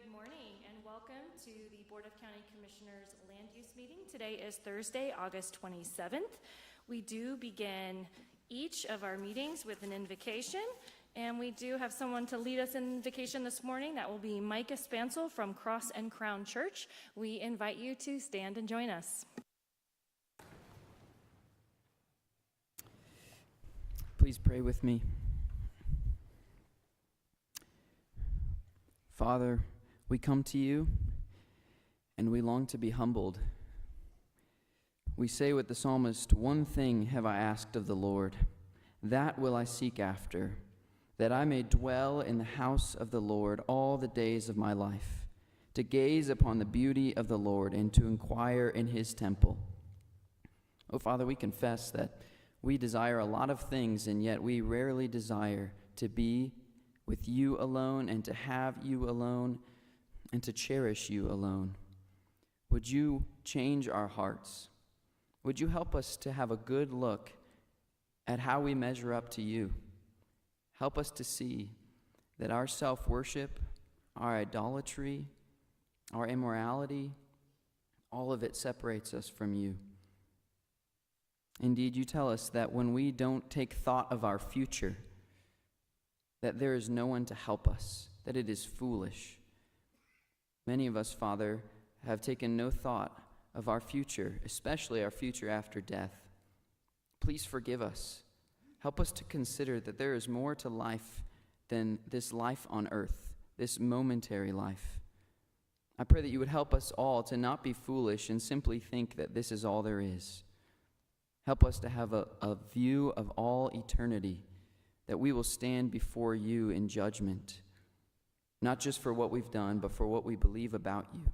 Good morning and welcome to the Board of County Commissioners Land Use Meeting. Today is Thursday, August 27th. We do begin each of our meetings with an invocation, and we do have someone to lead us in invocation this morning. That will be Micah Spansel from Cross and Crown Church. We invite you to stand and join us. Please pray with me. Father, we come to you and we long to be humbled. We say with the psalmist, "One thing have I asked of the Lord, that will I seek after, that I may dwell in the house of the Lord all the days of my life, to gaze upon the beauty of the Lord and to inquire in his temple." Oh, Father, we confess that we desire a lot of things, and yet we rarely desire to be with you alone and to have you alone and to cherish you alone. Would you change our hearts? Would you help us to have a good look at how we measure up to you? Help us to see that our self-worship, our idolatry, our immorality, all of it separates us from you. Indeed, you tell us that when we don't take thought of our future, that there is no one to help us, that it is foolish. Many of us, Father, have taken no thought of our future, especially our future after death. Please forgive us. Help us to consider that there is more to life than this life on earth, this momentary life. I pray that you would help us all to not be foolish and simply think that this is all there is. Help us to have a view of all eternity, that we will stand before you in judgment, not just for what we've done, but for what we believe about you.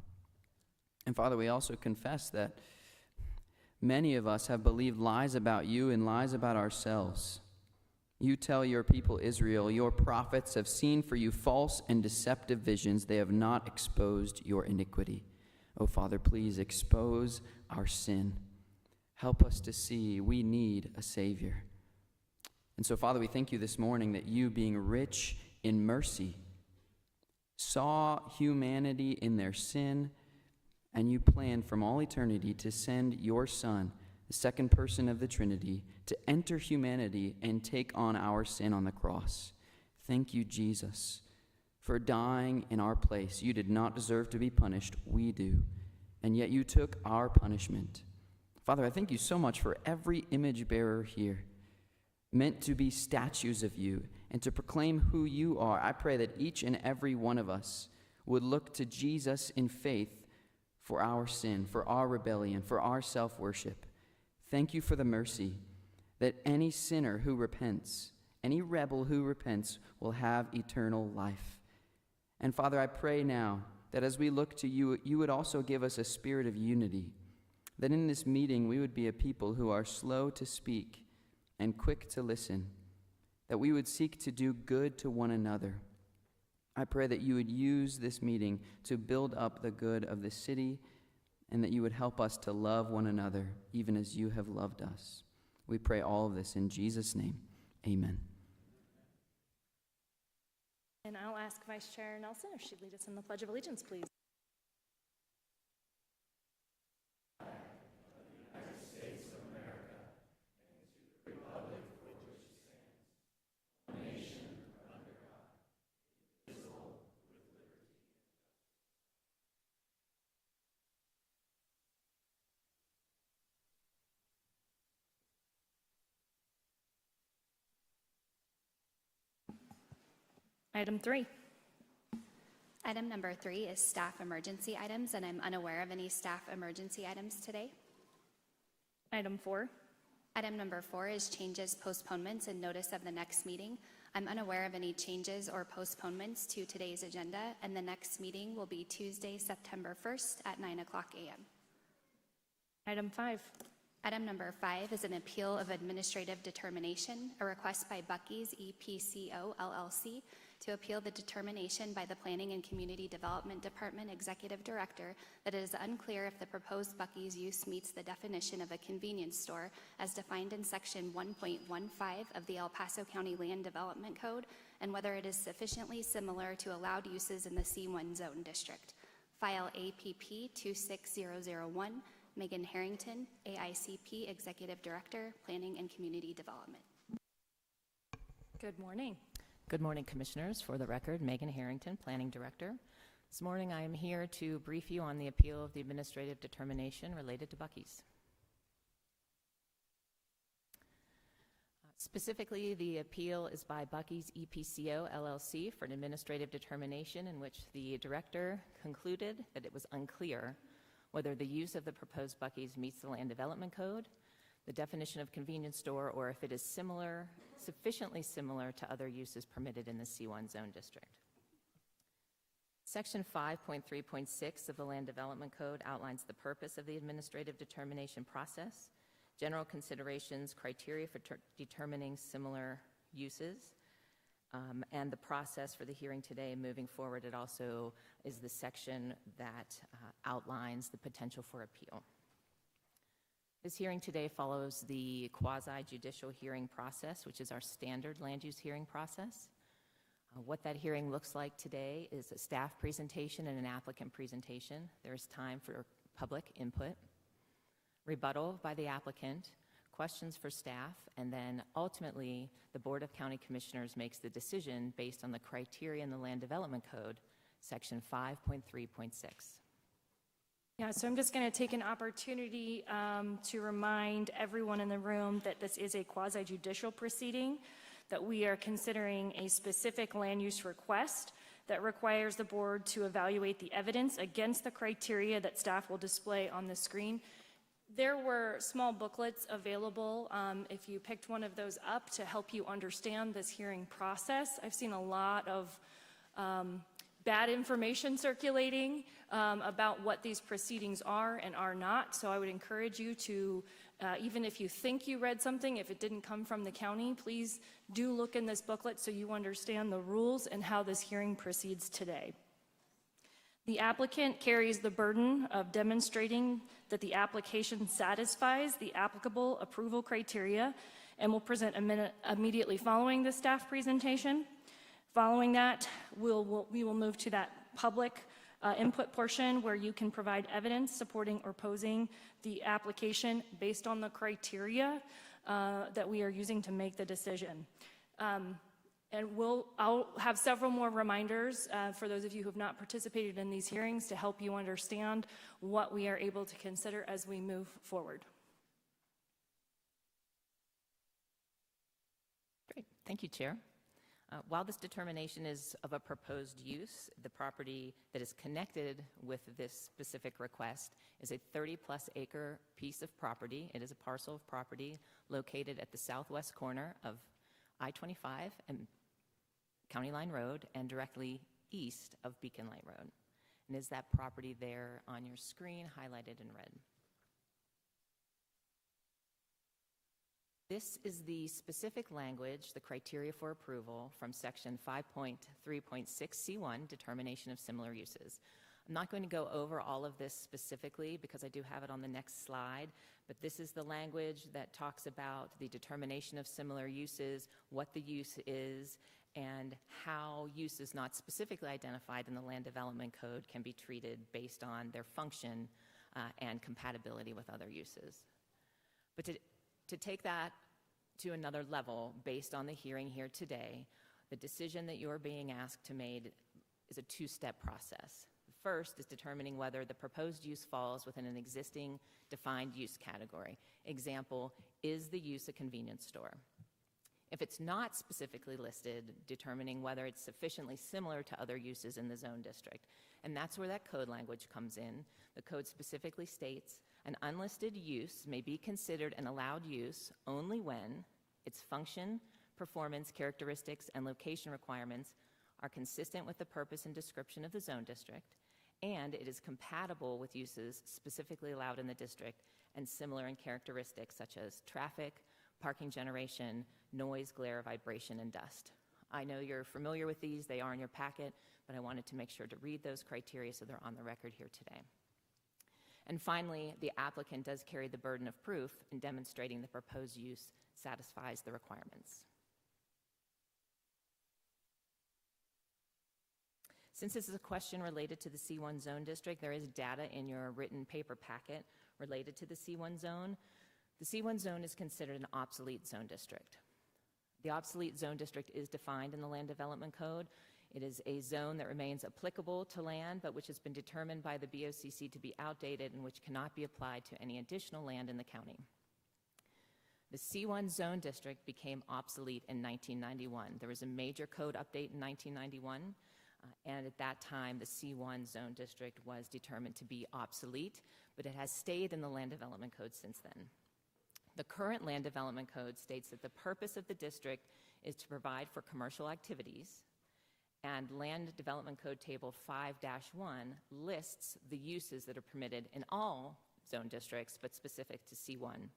And Father, we also confess that many of us have believed lies about you and lies about ourselves. You tell your people Israel, your prophets have seen for you false and deceptive visions. They have not exposed your iniquity. Oh, Father, please expose our sin. Help us to see we need a Savior. And so, Father, we thank you this morning that you, being rich in mercy, saw humanity in their sin, and you planned from all eternity to send your Son, the second person of the Trinity, to enter humanity and take on our sin on the cross. Thank you, Jesus, for dying in our place. You did not deserve to be punished. We do. And yet you took our punishment. Father, I thank you so much for every image bearer here, meant to be statues of you and to proclaim who you are. I pray that each and every one of us would look to Jesus in faith for our sin, for our rebellion, for our self-worship. Thank you for the mercy that any sinner who repents, any rebel who repents, will have eternal life. And Father, I pray now that as we look to you, you would also give us a spirit of unity, that in this meeting we would be a people who are slow to speak and quick to listen, that we would seek to do good to one another. I pray that you would use this meeting to build up the good of the city, and that you would help us to love one another, even as you have loved us. We pray all of this in Jesus' name. Amen. And I'll ask Vice Chair Nelson if she'd lead us in the Pledge of Allegiance, please. Item 3. Item number 3 is staff emergency items, and I'm unaware of any staff emergency items today. Item 4. Item number 4 is changes, postponements, and notice of the next meeting. I'm unaware of any changes or postponements to today's agenda, and the next meeting will be Tuesday, September 1st at 9 o'clock a.m. Item 5. Item number 5 is an appeal of administrative determination, a request by Buc-ee's EPCO LLC to appeal the determination by the Planning and Community Development Department Executive Director that it is unclear if the proposed Buc-ee's use meets the definition of a convenience store as defined in Section 1.15 of the El Paso County Land Development Code, and whether it is sufficiently similar to allowed uses in the C1 zone district. File APP 26001, Megan Harrington, AICP Executive Director, Planning and Community Development. Good morning. Good morning, Commissioners. For the record, Megan Harrington, Planning Director. This morning I am here to brief you on the appeal of the administrative determination related to Buc-ee's. Specifically, the appeal is by Buc-ee's EPCO LLC for an administrative determination in which the director concluded that it was unclear whether the use of the proposed Buc-ee's meets the Land Development Code, the definition of convenience store, or if it is sufficiently similar to other uses permitted in the C1 zone district. Section 5.3.6 of the Land Development Code outlines the purpose of the administrative determination process, general considerations, criteria for determining similar uses, and the process for the hearing today moving forward. It also is the section that outlines the potential for appeal. This hearing today follows the quasi-judicial hearing process, which is our standard land use hearing process. What that hearing looks like today is a staff presentation and an applicant presentation. There is time for public input, rebuttal by the applicant, questions for staff, and then ultimately the Board of County Commissioners makes the decision based on the criteria in the Land Development Code, Section 5.3.6. Yeah, so I'm just going to take an opportunity to remind everyone in the room that this is a quasi-judicial proceeding, that we are considering a specific land use request that requires the board to evaluate the evidence against the criteria that staff will display on the screen. There were small booklets available if you picked one of those up to help you understand this hearing process. I've seen a lot of bad information circulating about what these proceedings are and are not, so I would encourage you to, even if you think you read something, if it didn't come from the county, please do look in this booklet so you understand the rules and how this hearing proceeds today. The applicant carries the burden of demonstrating that the application satisfies the applicable approval criteria and will present immediately following the staff presentation. Following that, we will move to that public input portion where you can provide evidence supporting or opposing the application based on the criteria that we are using to make the decision. And I'll have several more reminders for those of you who have not participated in these hearings to help you understand what we are able to consider as we move forward. Great. Thank you, Chair. While this determination is of a proposed use, the property that is connected with this specific request is a 30-plus acre piece of property. It is a parcel of property located at the southwest corner of I-25 and County Line Road and directly east of Beacon Light Road. And is that property there on your screen highlighted in red? This is the specific language, the criteria for approval from Section 5.3.6C1, Determination of Similar Uses. I'm not going to go over all of this specifically because I do have it on the next slide, but this is the language that talks about the determination of similar uses, what the use is, and how uses not specifically identified in the Land Development Code can be treated based on their function and compatibility with other uses. But to take that to another level based on the hearing here today, the decision that you're being asked to make is a two-step process. The first is determining whether the proposed use falls within an existing defined use category. Example, is the use a convenience store? If it's not specifically listed, determining whether it's sufficiently similar to other uses in the zone district. And that's where that code language comes in. The code specifically states an unlisted use may be considered an allowed use only when its function, performance, characteristics, and location requirements are consistent with the purpose and description of the zone district, and it is compatible with uses specifically allowed in the district and similar in characteristics such as traffic, parking generation, noise, glare, vibration, and dust. I know you're familiar with these, they are in your packet, but I wanted to make sure to read those criteria so they're on the record here today. And finally, the applicant does carry the burden of proof in demonstrating the proposed use satisfies the requirements. Since this is a question related to the C1 zone district, there is data in your written paper packet related to the C1 zone. The C1 zone is considered an obsolete zone district. The obsolete zone district is defined in the Land Development Code. It is a zone that remains applicable to land, but which has been determined by the BOCC to be outdated and which cannot be applied to any additional land in the county. The C1 zone district became obsolete in 1991. There was a major code update in 1991, and at that time, the C1 zone district was determined to be obsolete, but it has stayed in the Land Development Code since then. The current Land Development Code states that the purpose of the district is to provide for commercial activities, and Land Development Code Table 5-1 lists the uses that are permitted in all zone districts, but specific to C1.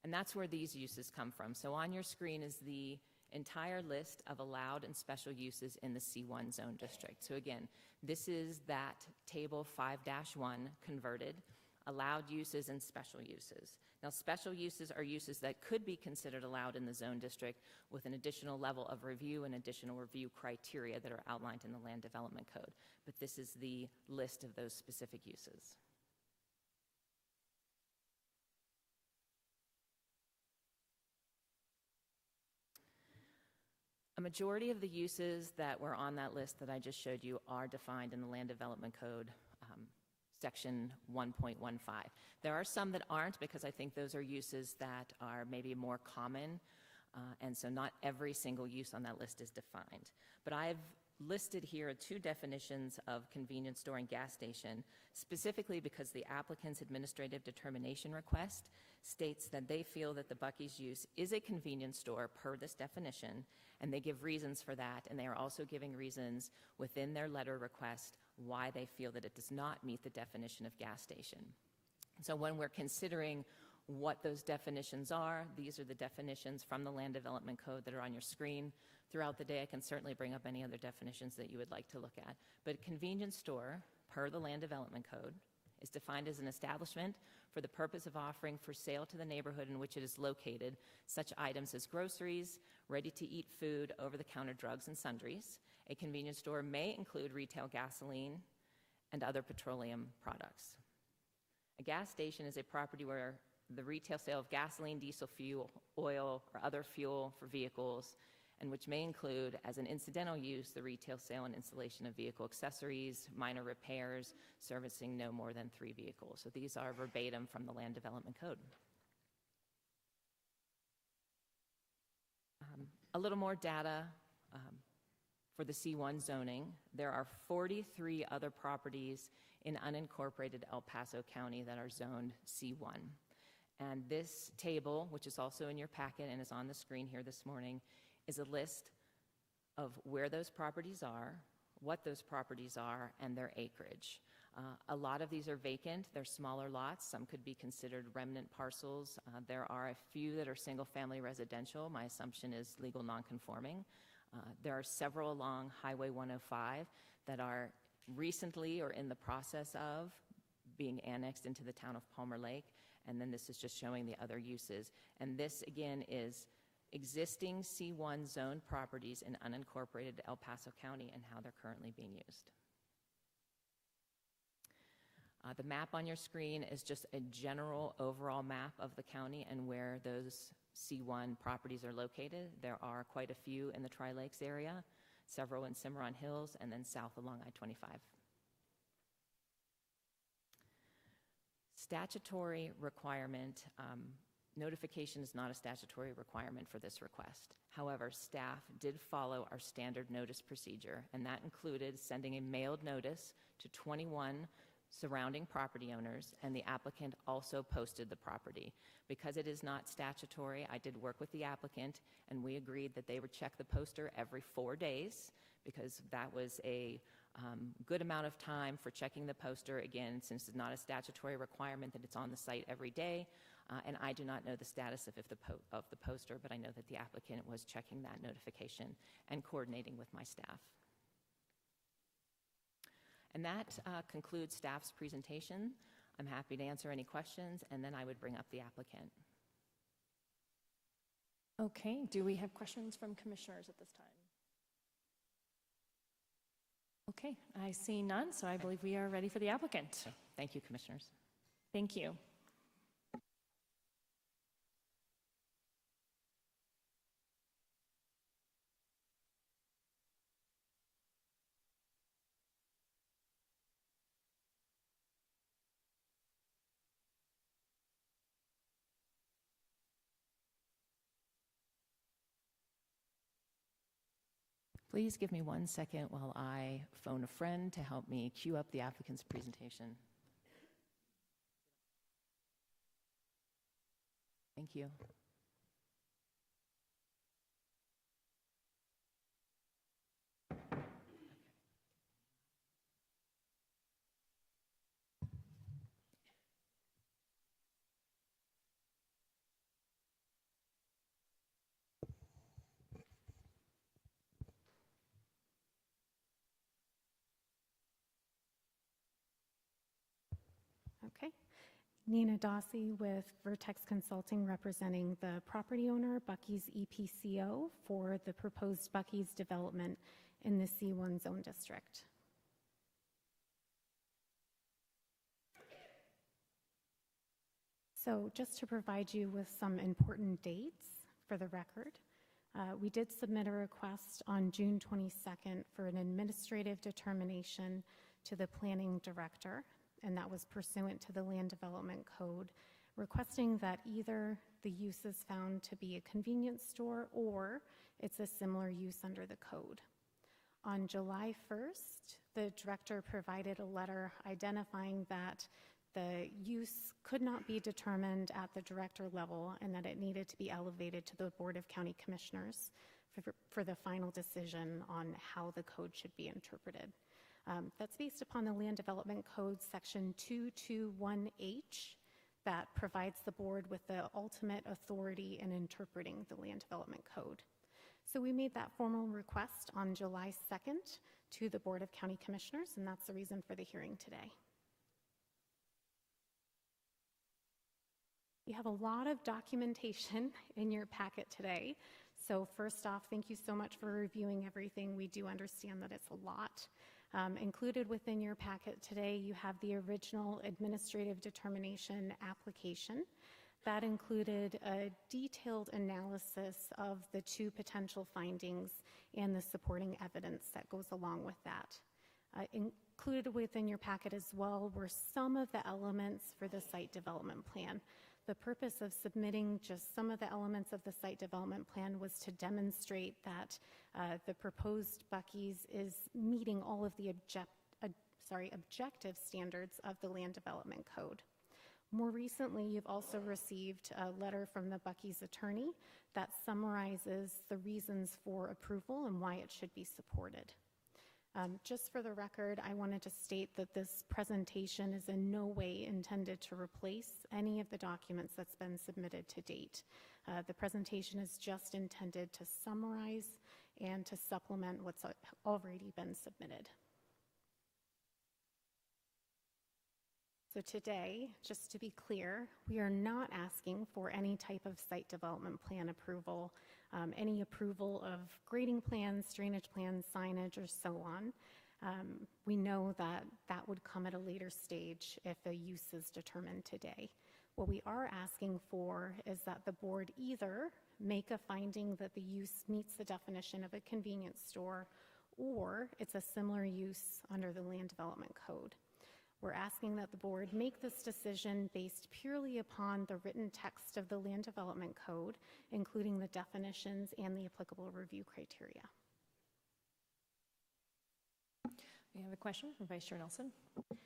And that's where these uses come from. So on your screen is the entire list of allowed and special uses in the C1 zone district. So again, this is that Table 5-1 converted, allowed uses and special uses. Now, special uses are uses that could be considered allowed in the zone district with an additional level of review and additional review criteria that are outlined in the Land Development Code. But this is the list of those specific uses. A majority of the uses that were on that list that I just showed you are defined in the Land Development Code section 1.15. There are some that aren't, because I think those are uses that are maybe more common, and so not every single use on that list is defined. But I've listed here 2 definitions of convenience store and gas station, specifically because the applicant's administrative determination request states that they feel that the Buc-ee's use is a convenience store per this definition, and they give reasons for that, and they are also giving reasons within their letter request why they feel that it does not meet the definition of gas station. So when we're considering what those definitions are, these are the definitions from the Land Development Code that are on your screen. Throughout the day, I can certainly bring up any other definitions that you would like to look at. But a convenience store, per the Land Development Code, is defined as an establishment for the purpose of offering for sale to the neighborhood in which it is located such items as groceries, ready-to-eat food, over-the-counter drugs, and sundries. A convenience store may include retail gasoline and other petroleum products. A gas station is a property where the retail sale of gasoline, diesel fuel, oil, or other fuel for vehicles, and which may include, as an incidental use, the retail sale and installation of vehicle accessories, minor repairs, servicing no more than 3 vehicles. So these are verbatim from the Land Development Code. A little more data for the C1 zoning. There are 43 other properties in unincorporated El Paso County that are zoned C1. And this table, which is also in your packet and is on the screen here this morning, is a list of where those properties are, what those properties are, and their acreage. A lot of these are vacant. They're smaller lots. Some could be considered remnant parcels. There are a few that are single-family residential. My assumption is legal nonconforming. There are several along Highway 105 that are recently or in the process of being annexed into the town of Palmer Lake, and then this is just showing the other uses. And this, again, is existing C1 zone properties in unincorporated El Paso County and how they're currently being used. The map on your screen is just a general overall map of the county and where those C1 properties are located. There are quite a few in the Tri-Lakes area, several in Cimarron Hills, and then south along I-25. Statutory requirement. Notification is not a statutory requirement for this request. However, staff did follow our standard notice procedure, and that included sending a mailed notice to 21 surrounding property owners, and the applicant also posted the property. Because it is not statutory, I did work with the applicant, and we agreed that they would check the poster every 4 days, because that was a good amount of time for checking the poster, again, since it's not a statutory requirement that it's on the site every day. And I do not know the status of the poster, but I know that the applicant was checking that notification and coordinating with my staff. And that concludes staff's presentation. I'm happy to answer any questions, and then I would bring up the applicant. Okay, do we have questions from commissioners at this time? Okay, I see none, so I believe we are ready for the applicant. So, thank you, commissioners. Thank you. Please give me 1 second while I phone a friend to help me queue up the applicant's presentation. Thank you. Okay. Nina Dossi with Vertex Consulting, representing the property owner, Buc-ee's EPCO, for the proposed Buc-ee's development in the C1 zone district. So just to provide you with some important dates for the record, we did submit a request on June 22nd for an administrative determination to the planning director, and that was pursuant to the Land Development Code, requesting that either the use is found to be a convenience store or it's a similar use under the code. On July 1st, the director provided a letter identifying that the use could not be determined at the director level and that it needed to be elevated to the Board of County Commissioners for the final decision on how the code should be interpreted. That's based upon the Land Development Code section 221H that provides the board with the ultimate authority in interpreting the Land Development Code. So we made that formal request on July 2nd to the Board of County Commissioners, and that's the reason for the hearing today. You have a lot of documentation in your packet today. So first off, thank you so much for reviewing everything. We do understand that it's a lot. Included within your packet today, you have the original administrative determination application. That included a detailed analysis of the two potential findings and the supporting evidence that goes along with that. Included within your packet as well were some of the elements for the site development plan. The purpose of submitting just some of the elements of the site development plan was to demonstrate that the proposed Buc-ee's is meeting all of the objective standards of the Land Development Code. More recently, you've also received a letter from the Buc-ee's attorney that summarizes the reasons for approval and why it should be supported. Just for the record, I wanted to state that this presentation is in no way intended to replace any of the documents that's been submitted to date. The presentation is just intended to summarize and to supplement what's already been submitted. So today, just to be clear, we are not asking for any type of site development plan approval, any approval of grading plans, drainage plans, signage, or so on. We know that that would come at a later stage if a use is determined today. What we are asking for is that the board either make a finding that the use meets the definition of a convenience store or it's a similar use under the Land Development Code. We're asking that the board make this decision based purely upon the written text of the Land Development Code, including the definitions and the applicable review criteria. We have a question from Vice Chair Nelson.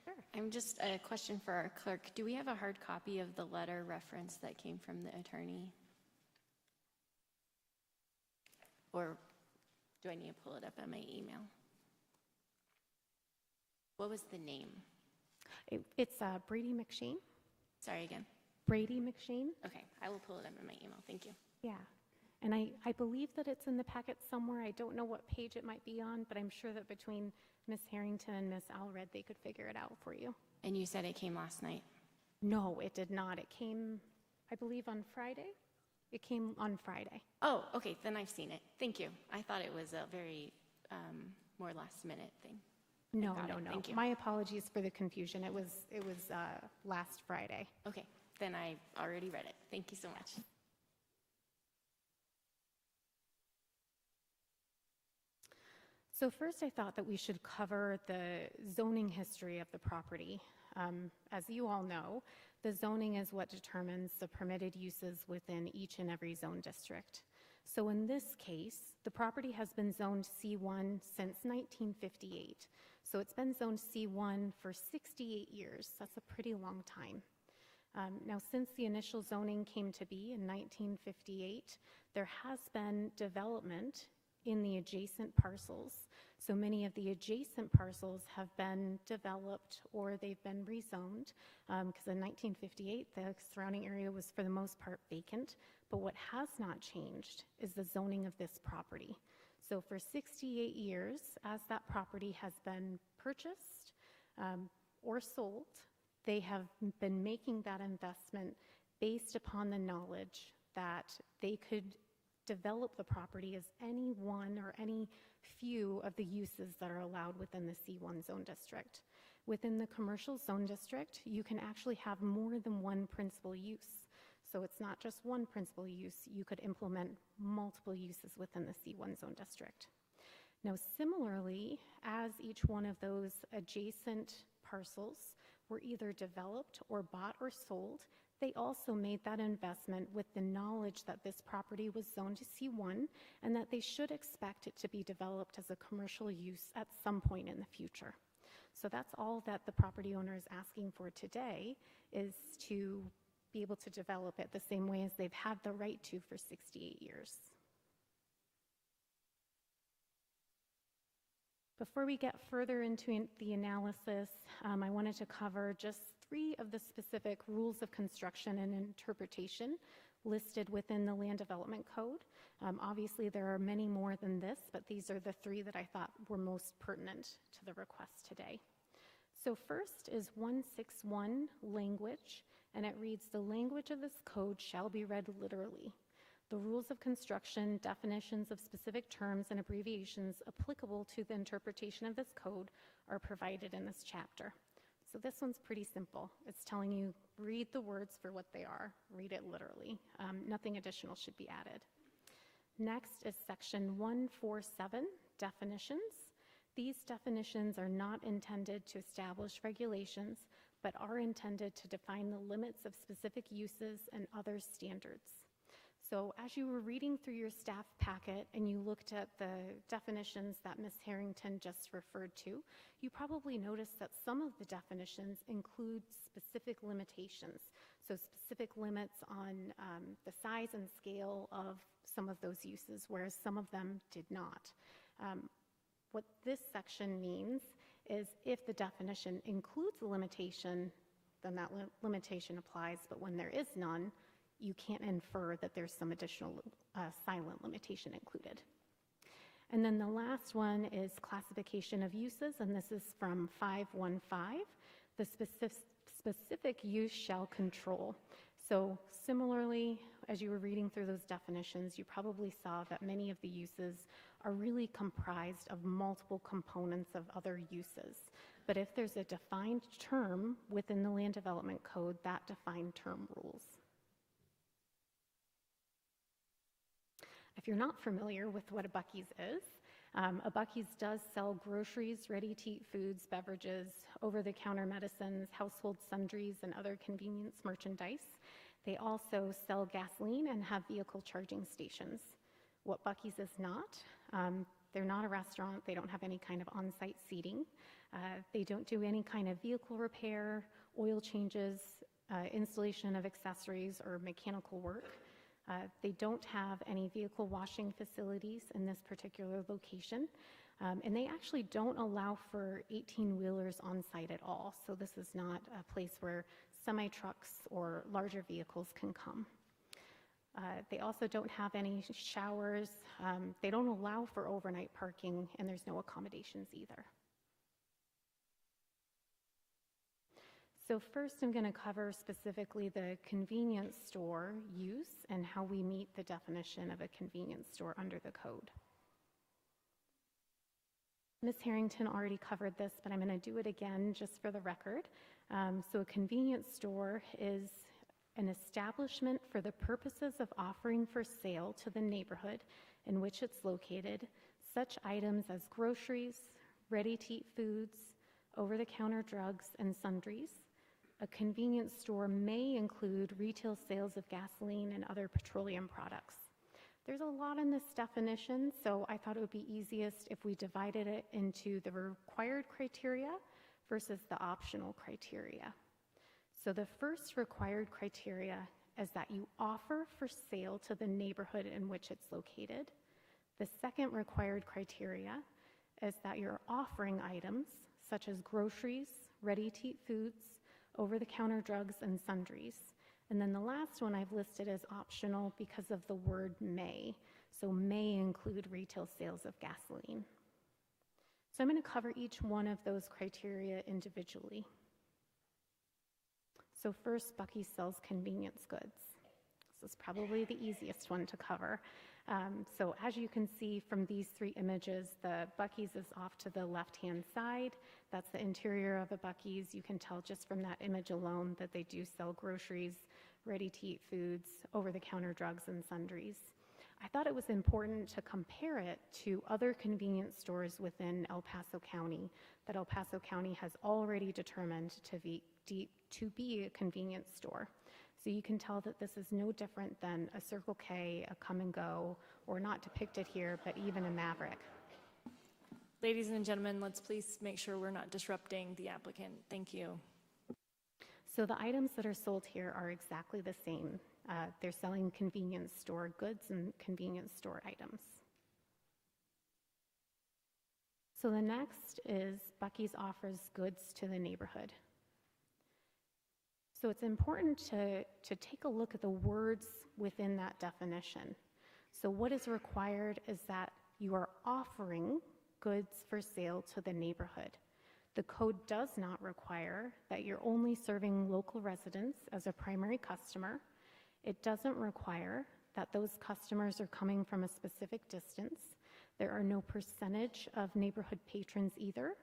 Sure. I'm just a question for our clerk. Do we have a hard copy of the letter reference that came from the attorney? Or do I need to pull it up on my email? What was the name? It's Brady McShane. Sorry again. Brady McShane. Okay, I will pull it up in my email. Thank you. Yeah. And I believe that it's in the packet somewhere. I don't know what page it might be on, but I'm sure that between Miss Harrington and Miss Allred, they could figure it out for you. And you said it came last night? No, it did not. It came, I believe, on Friday. It came on Friday. Oh, okay, then I've seen it. Thank you. I thought it was a very more last minute thing. No, Got no, it. no. Thank you. My apologies for the confusion. It was last Friday. Okay, then I already read it. Thank you so much. So first, I thought that we should cover the zoning history of the property. As you all know, the zoning is what determines the permitted uses within each and every zone district. So in this case, the property has been zoned C1 since 1958. So it's been zoned C1 for 68 years. That's a pretty long time. Now, since the initial zoning came to be in 1958, there has been development in the adjacent parcels. So many of the adjacent parcels have been developed or they've been rezoned because in 1958, the surrounding area was for the most part vacant. But what has not changed is the zoning of this property. So for 68 years, as that property has been purchased or sold, they have been making that investment based upon the knowledge that they could develop the property as any one or any few of the uses that are allowed within the C1 zone district. Within the commercial zone district, you can actually have more than one principal use. So it's not just one principal use, you could implement multiple uses within the C1 zone district. Now, similarly, as each one of those adjacent parcels were either developed or bought or sold, they also made that investment with the knowledge that this property was zoned to C1 and that they should expect it to be developed as a commercial use at some point in the future. So that's all that the property owner is asking for today, is to be able to develop it the same way as they've had the right to for 68 years. Before we get further into the analysis, I wanted to cover just 3 of the specific rules of construction and interpretation listed within the Land Development Code. Obviously, there are many more than this, but these are the 3 that I thought were most pertinent to the request today. So first is 161 language, and it reads, "The language of this code shall be read literally. The rules of construction, definitions of specific terms, and abbreviations applicable to the interpretation of this code are provided in this chapter." So this one's pretty simple. It's telling you, read the words for what they are. Read it literally. Nothing additional should be added. Next is section 147, definitions. These definitions are not intended to establish regulations, but are intended to define the limits of specific uses and other standards. So as you were reading through your staff packet and you looked at the definitions that Ms. Harrington just referred to, you probably noticed that some of the definitions include specific limitations. So specific limits on the size and scale of some of those uses, whereas some of them did not. What this section means is if the definition includes a limitation, then that limitation applies, but when there is none, you can't infer that there's some additional silent limitation included. And then the last one is classification of uses, and this is from 515. The specific use shall control. So similarly, as you were reading through those definitions, you probably saw that many of the uses are really comprised of multiple components of other uses. But if there's a defined term within the Land Development Code, that defined term rules. If you're not familiar with what a Buc-ee's is, a Buc-ee's does sell groceries, ready-to-eat foods, beverages, over-the-counter medicines, household sundries, and other convenience merchandise. They also sell gasoline and have vehicle charging stations. What Buc-ee's is not, they're not a restaurant. They don't have any kind of on-site seating. They don't do any kind of vehicle repair, oil changes, installation of accessories, or mechanical work. They don't have any vehicle washing facilities in this particular location, and they actually don't allow for 18-wheelers on site at all. So this is not a place where semi-trucks or larger vehicles can come. They also don't have any showers. They don't allow for overnight parking, and there's no accommodations either. So first, I'm going to cover specifically the convenience store use and how we meet the definition of a convenience store under the code. Ms. Harrington already covered this, but I'm going to do it again just for the record. So a convenience store is an establishment for the purposes of offering for sale to the neighborhood in which it's located such items as groceries, ready-to-eat foods, over-the-counter drugs, and sundries. A convenience store may include retail sales of gasoline and other petroleum products. There's a lot in this definition, so I thought it would be easiest if we divided it into the required criteria versus the optional criteria. So the first required criteria is that you offer for sale to the neighborhood in which it's located. The second required criteria is that you're offering items such as groceries, ready-to-eat foods, over-the-counter drugs, and sundries. And then the last one I've listed as optional because of the word may. So may include retail sales of gasoline. So I'm going to cover each one of those criteria individually. So first, Buc-ee sells convenience goods. This is probably the easiest one to cover. So as you can see from these three images, the Buc-ee's is off to the left-hand side. That's the interior of a Buc-ee's. You can tell just from that image alone that they do sell groceries, ready-to-eat foods, over-the-counter drugs, and sundries. I thought it was important to compare it to other convenience stores within El Paso County that El Paso County has already determined to be a convenience store. So you can tell that this is no different than a Circle K, a Come and Go, or not depicted here, but even a Maverick. Ladies and gentlemen, let's please make sure we're not disrupting the applicant. Thank you. So the items that are sold here are exactly the same. They're selling convenience store goods and convenience store items. So the next is Buc-ee's offers goods to the neighborhood. So it's important to take a look at the words within that definition. So what is required is that you are offering goods for sale to the neighborhood. The code does not require that you're only serving local residents as a primary customer. It doesn't require that those customers are coming from a specific distance. There are no percentage of neighborhood patrons either.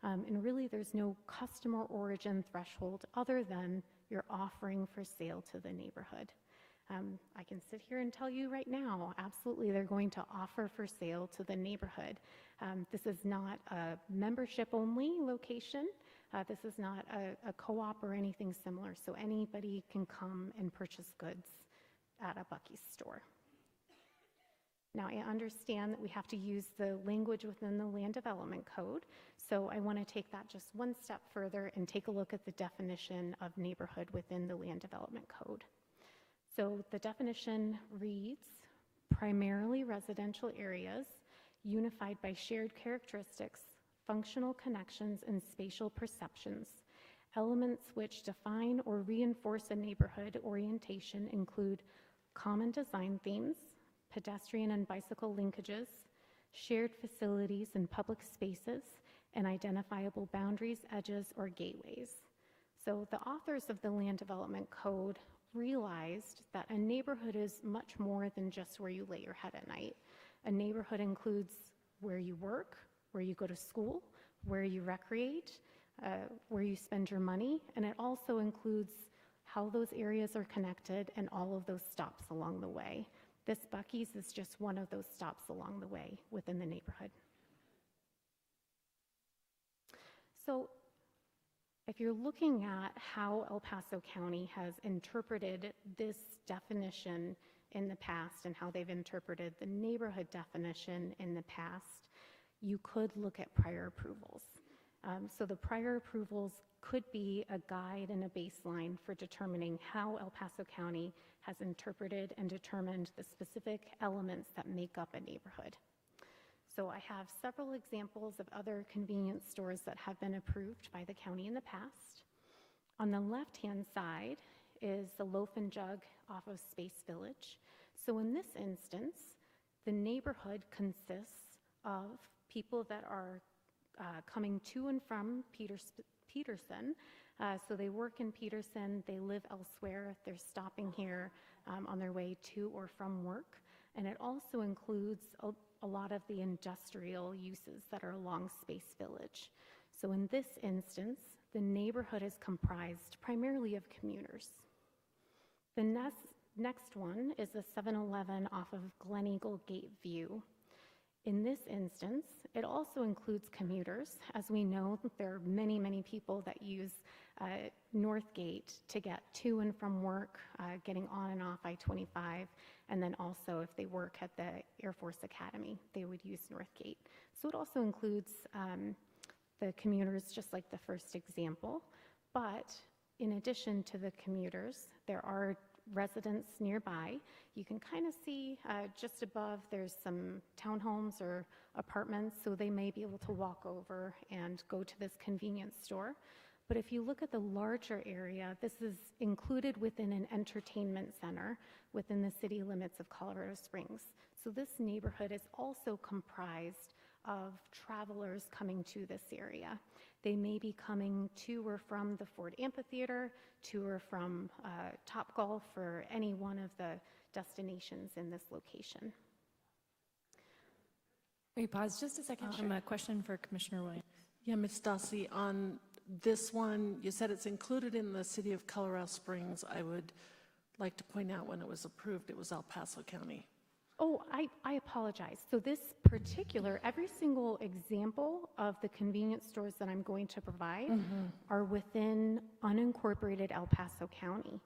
And really there's no customer origin threshold other than you're offering for sale to the neighborhood. I can sit here and tell you right now, absolutely, they're going to offer for sale to the neighborhood. This is not a membership-only location. This is not a co-op or anything similar, so anybody can come and purchase goods at a Buc-ee's store. Now, I understand that we have to use the language within the Land Development Code, so I want to take that just one step further and take a look at the definition of neighborhood within the Land Development Code. So the definition reads, primarily residential areas unified by shared characteristics, functional connections, and spatial perceptions. Elements which define or reinforce a neighborhood orientation include common design themes, pedestrian and bicycle linkages, shared facilities and public spaces, and identifiable boundaries, edges, or gateways. So the authors of the Land Development Code realized that a neighborhood is much more than just where you lay your head at night. A neighborhood includes where you work, where you go to school, where you recreate, where you spend your money, and it also includes how those areas are connected and all of those stops along the way. This Buc-ee's is just one of those stops along the way within the neighborhood. So if you're looking at how El Paso County has interpreted this definition in the past and how they've interpreted the neighborhood definition in the past, you could look at prior approvals. So the prior approvals could be a guide and a baseline for determining how El Paso County has interpreted and determined the specific elements that make up a neighborhood. So I have several examples of other convenience stores that have been approved by the county in the past. On the left-hand side is the Loaf and Jug off of Space Village. So in this instance, the neighborhood consists of people that are coming to and from Peterson. So they work in Peterson, they live elsewhere, they're stopping here on their way to or from work. And it also includes a lot of the industrial uses that are along Space Village. So in this instance, the neighborhood is comprised primarily of commuters. The next one is the 7-Eleven off of Glen Eagle Gate View. In this instance, it also includes commuters. As we know, there are many, many people that use Northgate to get to and from work, getting on and off I-25, and then also if they work at the Air Force Academy, they would use Northgate. So it also includes the commuters, just like the first example. But in addition to the commuters, there are residents nearby. You can kind of see just above there's some townhomes or apartments, so they may be able to walk over and go to this convenience store. But if you look at the larger area, this is included within an entertainment center within the city limits of Colorado Springs. So this neighborhood is also comprised of travelers coming to this area. They may be coming to or from the Ford Amphitheater, to or from Topgolf, or any one of the destinations in this location. Wait, pause just a second. A question for Commissioner Williams. Yeah, Ms. Dossi, on this one, you said it's included in the city of Colorado Springs. I would like to point out when it was approved, it was El Paso County. Oh, I apologize. So this particular, every single example of the convenience stores that I'm going to provide are within unincorporated El Paso County.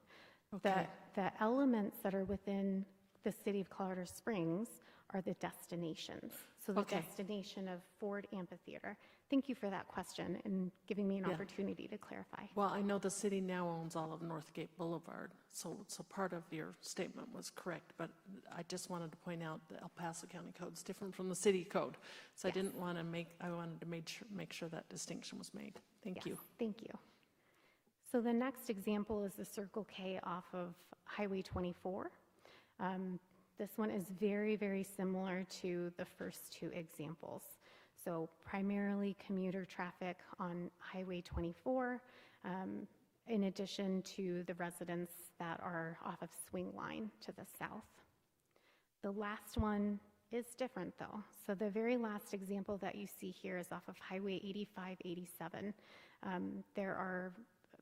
Okay. The elements that are within the city of Colorado Springs are the destinations. So the Okay. destination of Ford Amphitheater. Thank you for that question and giving me an Yeah. opportunity to clarify. Well, I know the city now owns all of Northgate Boulevard, so part of your statement was correct, but I just wanted to point out the El Paso County code is different from the city code. So Yes. I wanted to make sure that distinction was made. Thank Yes, you. thank you. So the next example is the Circle K off of Highway 24. This one is very, very similar to the first two examples. So primarily commuter traffic on Highway 24, in addition to the residents that are off of Swing Line to the south. The last one is different though. So the very last example that you see here is off of Highway 85-87. There are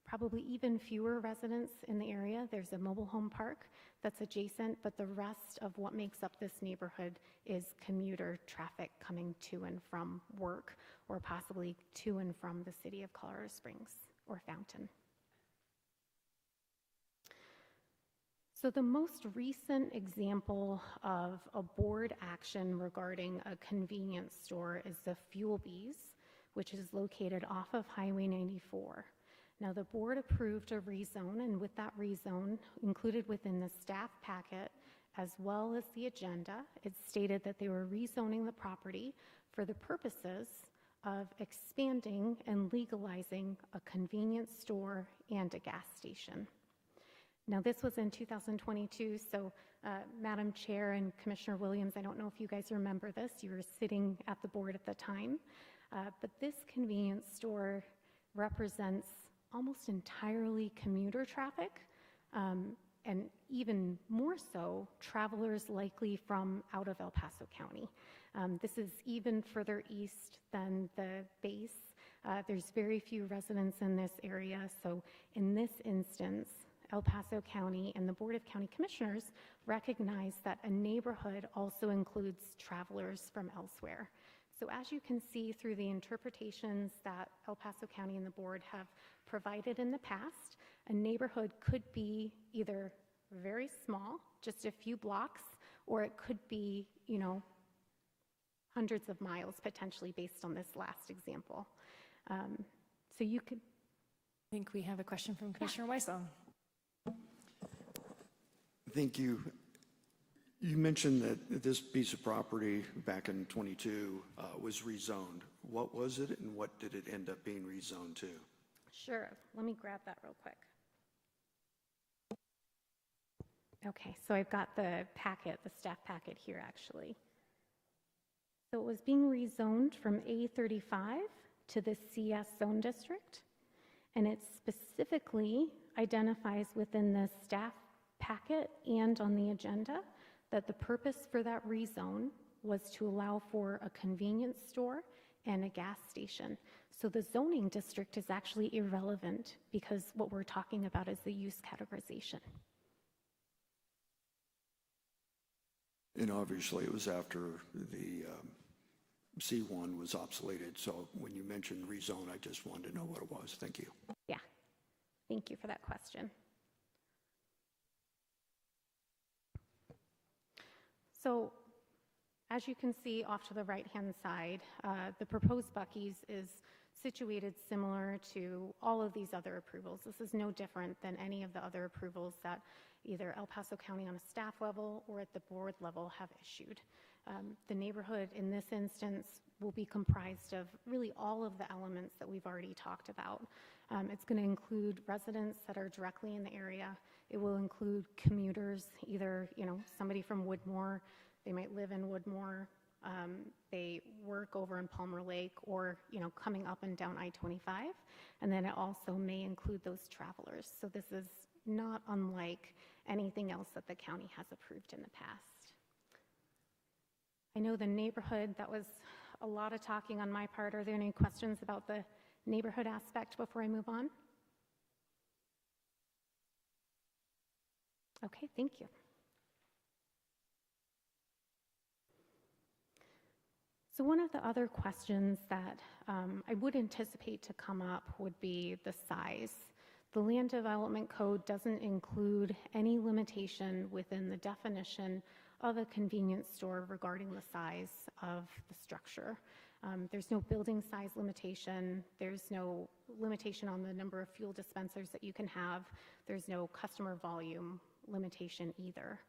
probably even fewer residents in the area. There's a mobile home park that's adjacent, but the rest of what makes up this neighborhood is commuter traffic coming to and from work, or possibly to and from the city of Colorado Springs or Fountain. So the most recent example of a board action regarding a convenience store is the Fuel Bees, which is located off of Highway 94. Now, the board approved a rezone, and with that rezone included within the staff packet, as well as the agenda, it stated that they were rezoning the property for the purposes of expanding and legalizing a convenience store and a gas station. Now, this was in 2022, so Madam Chair and Commissioner Williams, I don't know if you guys remember this, you were sitting at the board at the time, but this convenience store represents almost entirely commuter traffic, and even more so, travelers likely from out of El Paso County. This is even further east than the base. There's very few residents in this area, so in this instance, El Paso County and the Board of County Commissioners recognize that a neighborhood also includes travelers from elsewhere. So as you can see through the interpretations that El Paso County and the board have provided in the past, a neighborhood could be either very small, just a few blocks, or it could be, hundreds of miles potentially based on this last example. So you could, think we have a question from Commissioner Weissel. Thank you. You mentioned that this piece of property back in '22 was rezoned. What was it and what did it end up being rezoned to? Sure, let me grab that real quick. Okay, so I've got the packet, the staff packet here actually. So it was being rezoned from A35 to the CS zone district, and it specifically identifies within the staff packet and on the agenda that the purpose for that rezone was to allow for a convenience store and a gas station. So the zoning district is actually irrelevant because what we're talking about is the use categorization. And obviously it was after the C1 was obsoleted. So when you mentioned rezone, I just wanted to know what it was. Thank you. Yeah, thank you for that question. So as you can see off to the right-hand side, the proposed Buc-ee's is situated similar to all of these other approvals. This is no different than any of the other approvals that either El Paso County on a staff level or at the board level have issued. The neighborhood in this instance will be comprised of really all of the elements that we've already talked about. It's going to include residents that are directly in the area. It will include commuters, either somebody from Woodmore, they might live in Woodmore, they work over in Palmer Lake, or coming up and down I-25, and then it also may include those travelers. So this is not unlike anything else that the county has approved in the past. I know the neighborhood, that was a lot of talking on my part. Are there any questions about the neighborhood aspect before I move on? Okay, thank you. So one of the other questions that I would anticipate to come up would be the size. The Land Development Code doesn't include any limitation within the definition of a convenience store regarding the size of the structure. There's no building size limitation. There's no limitation on the number of fuel dispensers that you can have. There's no customer volume limitation either.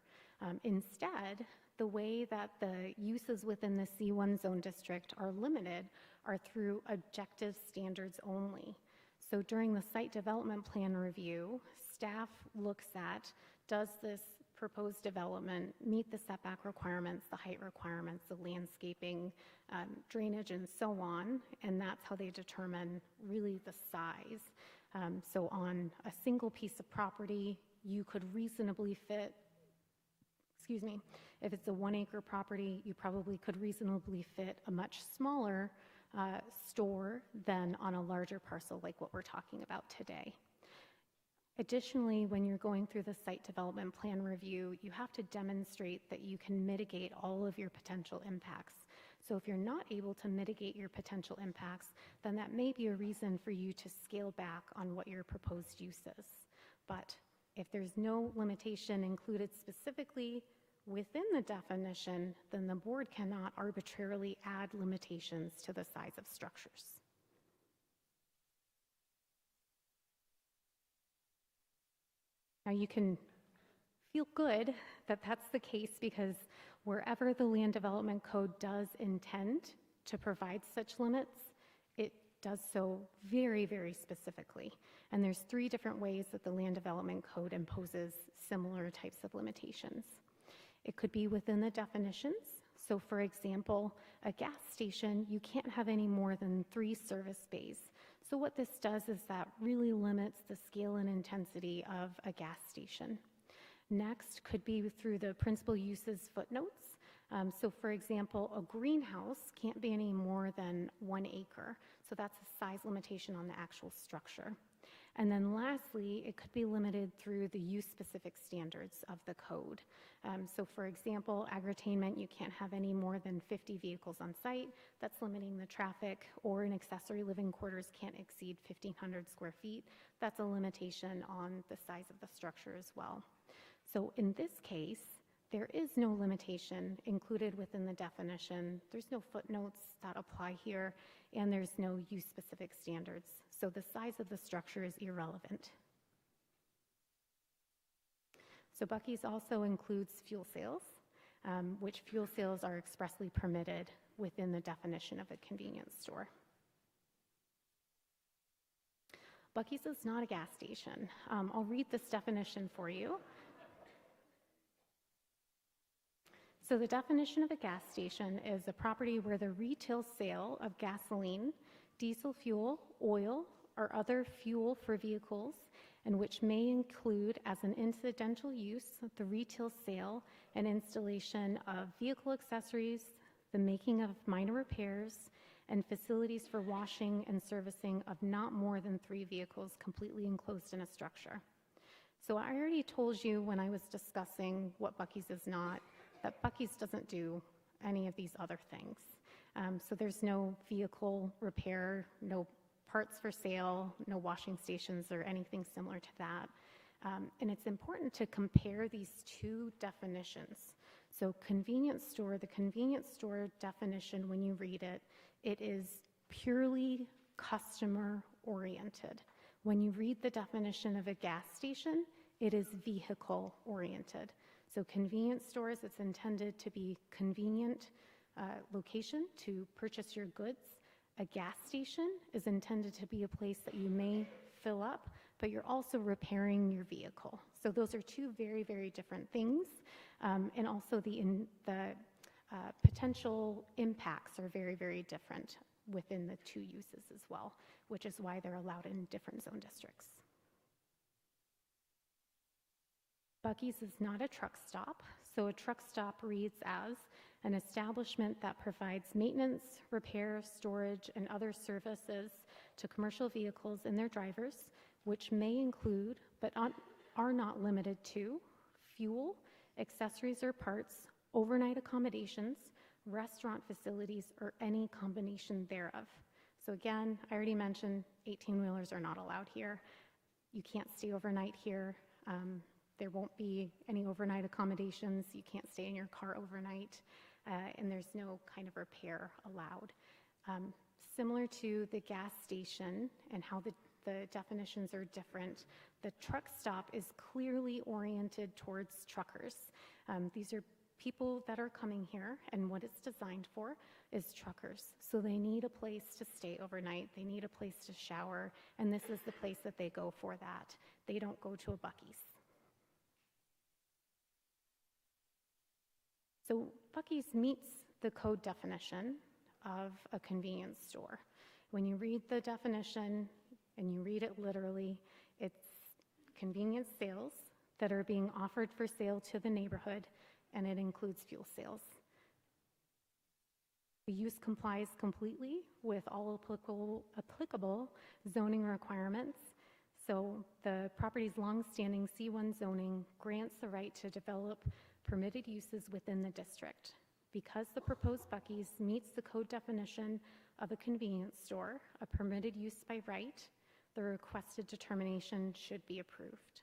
Instead, the way that the uses within the C1 zone district are limited are through objective standards only. So during the site development plan review, staff looks at, does this proposed development meet the setback requirements, the height requirements, the landscaping, drainage, and so on, and that's how they determine really the size. So on a single piece of property, you could reasonably fit, if it's a 1 acre property, you probably could reasonably fit a much smaller store than on a larger parcel like what we're talking about today. Additionally, when you're going through the site development plan review, you have to demonstrate that you can mitigate all of your potential impacts. So if you're not able to mitigate your potential impacts, then that may be a reason for you to scale back on what your proposed use is. But if there's no limitation included specifically within the definition, then the board cannot arbitrarily add limitations to the size of structures. Now you can feel good that that's the case because wherever the Land Development Code does intend to provide such limits, it does so very, very specifically. And there's 3 different ways that the Land Development Code imposes similar types of limitations. It could be within the definitions. So for example, a gas station, you can't have any more than 3 service bays. So what this does is that really limits the scale and intensity of a gas station. Next could be through the principal uses footnotes. So for example, a greenhouse can't be any more than 1 acre. So that's a size limitation on the actual structure. And then lastly, it could be limited through the use-specific standards of the code. So for example, agri-tainment, you can't have any more than 50 vehicles on site. That's limiting the traffic, or an accessory living quarters can't exceed 1,500 square feet. That's a limitation on the size of the structure as well. So in this case, there is no limitation included within the definition. There's no footnotes that apply here, and there's no use-specific standards. So the size of the structure is irrelevant. So Buc-ee's also includes fuel sales, which fuel sales are expressly permitted within the definition of a convenience store. Buc-ee's is not a gas station. I'll read this definition for you. So the definition of a gas station is a property where the retail sale of gasoline, diesel fuel, oil, or other fuel for vehicles, and which may include as an incidental use the retail sale and installation of vehicle accessories, the making of minor repairs, and facilities for washing and servicing of not more than 3 vehicles completely enclosed in a structure. So I already told you when I was discussing what Buc-ee's is not, that Buc-ee's doesn't do any of these other things. So there's no vehicle repair, no parts for sale, no washing stations or anything similar to that. And it's important to compare these two definitions. So convenience store, the convenience store definition, when you read it, it is purely customer oriented. When you read the definition of a gas station, it is vehicle oriented. So convenience stores, it's intended to be convenient location to purchase your goods. A gas station is intended to be a place that you may fill up, but you're also repairing your vehicle. So those are two very, very different things. And also the potential impacts are very, very different within the two uses as well, which is why they're allowed in different zone districts. Buc-ee's is not a truck stop. So a truck stop reads as an establishment that provides maintenance, repair, storage, and other services to commercial vehicles and their drivers, which may include, but are not limited to, fuel, accessories or parts, overnight accommodations, restaurant facilities, or any combination thereof. So again, I already mentioned 18-wheelers are not allowed here. You can't stay overnight here. There won't be any overnight accommodations. You can't stay in your car overnight, and there's no kind of repair allowed. Similar to the gas station and how the definitions are different, the truck stop is clearly oriented towards truckers. These are people that are coming here, and what it's designed for is truckers. So they need a place to stay overnight. They need a place to shower, and this is the place that they go for that. They don't go to a Buc-ee's. So Buc-ee's meets the code definition of a convenience store. When you read the definition and you read it literally, it's convenience sales that are being offered for sale to the neighborhood, and it includes fuel sales. The use complies completely with all applicable zoning requirements. So the property's longstanding C1 zoning grants the right to develop permitted uses within the district. Because the proposed Buc-ee's meets the code definition of a convenience store, a permitted use by right, the requested determination should be approved.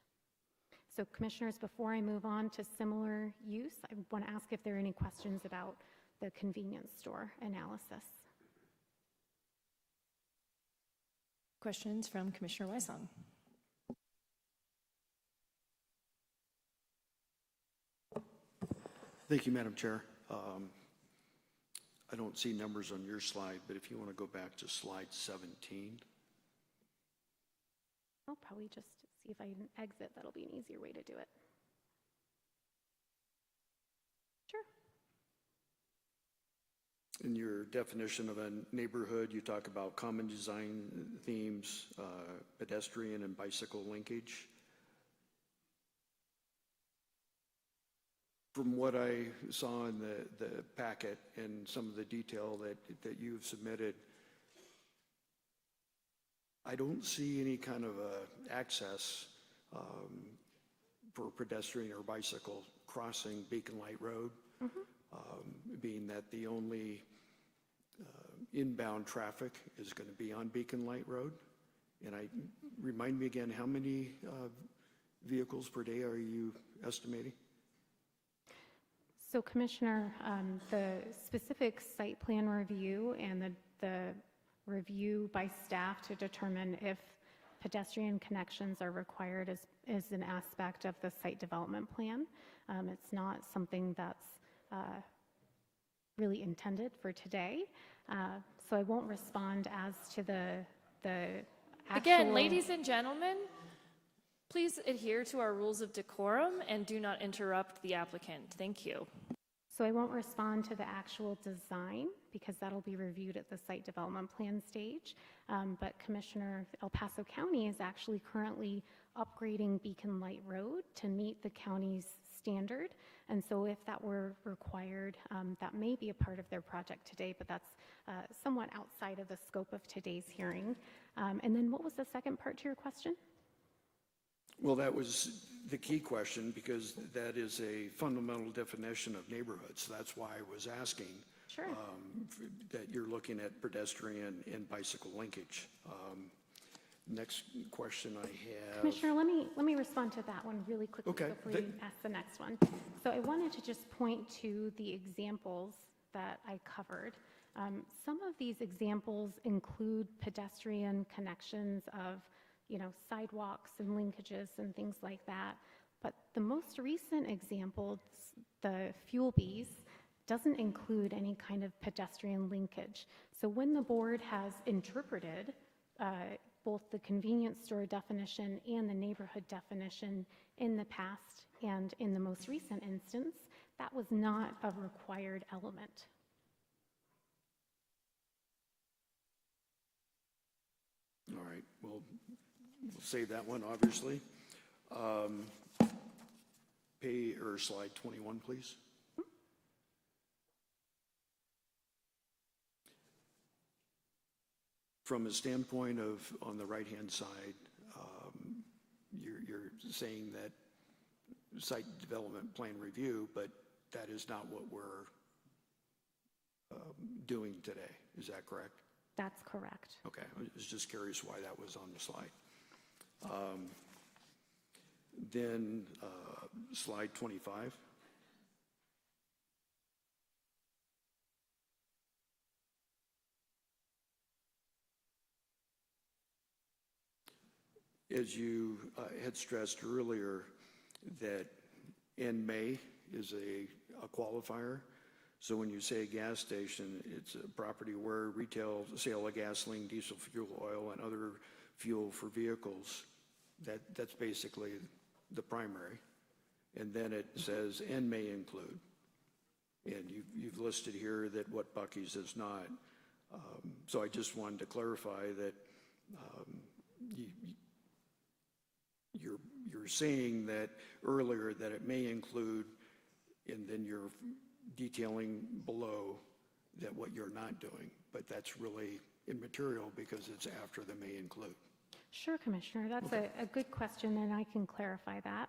So commissioners, before I move on to similar use, I want to ask if there are any questions about the convenience store analysis. Questions from Commissioner Weisong? Thank you, Madam Chair. I don't see numbers on your slide, but if you want to go back to slide 17. I'll probably just see if I can exit. That'll be an easier way to do it. Sure. In your definition of a neighborhood, you talk about common design themes, pedestrian and bicycle linkage. From what I saw in the packet and some of the detail that you've submitted, I don't see any kind of access for pedestrian or bicycle crossing Beacon Light Road, being that the only inbound traffic is going to be on Beacon Light Road. And remind me again, how many vehicles per day are you estimating? So Commissioner, the specific site plan review and the review by staff to determine if pedestrian connections are required is an aspect of the site development plan. It's not something that's really intended for today. So I won't respond as to the actual... Again, ladies and gentlemen, please adhere to our rules of decorum and do not interrupt the applicant. Thank you. So I won't respond to the actual design because that'll be reviewed at the site development plan stage. But Commissioner, El Paso County is actually currently upgrading Beacon Light Road to meet the county's standard. And so if that were required, that may be a part of their project today, but that's somewhat outside of the scope of today's hearing. And then what was the second part to your question? Well, that was the key question because that is a fundamental definition of neighborhoods. That's why I was asking. Sure. That you're looking at pedestrian and bicycle linkage. Next question I have. Commissioner, let me respond to that one really quickly Okay. before you ask the next one. So I wanted to just point to the examples that I covered. Some of these examples include pedestrian connections of, sidewalks and linkages and things like that. But the most recent example, the fuel bees, doesn't include any kind of pedestrian linkage. So when the board has interpreted both the convenience store definition and the neighborhood definition in the past and in the most recent instance, that was not a required element. All right, we'll save that one, obviously. Slide 21, please. From a standpoint of, on the right-hand side, you're saying that site development plan review, but that is not what we're doing today. Is that correct? That's correct. Okay, I was just curious why that was on the slide. Then slide 25. As you had stressed earlier, that "and may" is a qualifier. So when you say gas station, it's a property where retail sale of gasoline, diesel fuel oil, and other fuel for vehicles. That's basically the primary. And then it says "and may include." And you've listed here that what Buc-ee's is not. So I just wanted to clarify that you're saying that earlier that it may include, and then you're detailing below that what you're not doing, but that's really immaterial because it's after the may include. Sure, Commissioner. That's a good question, and I can clarify that.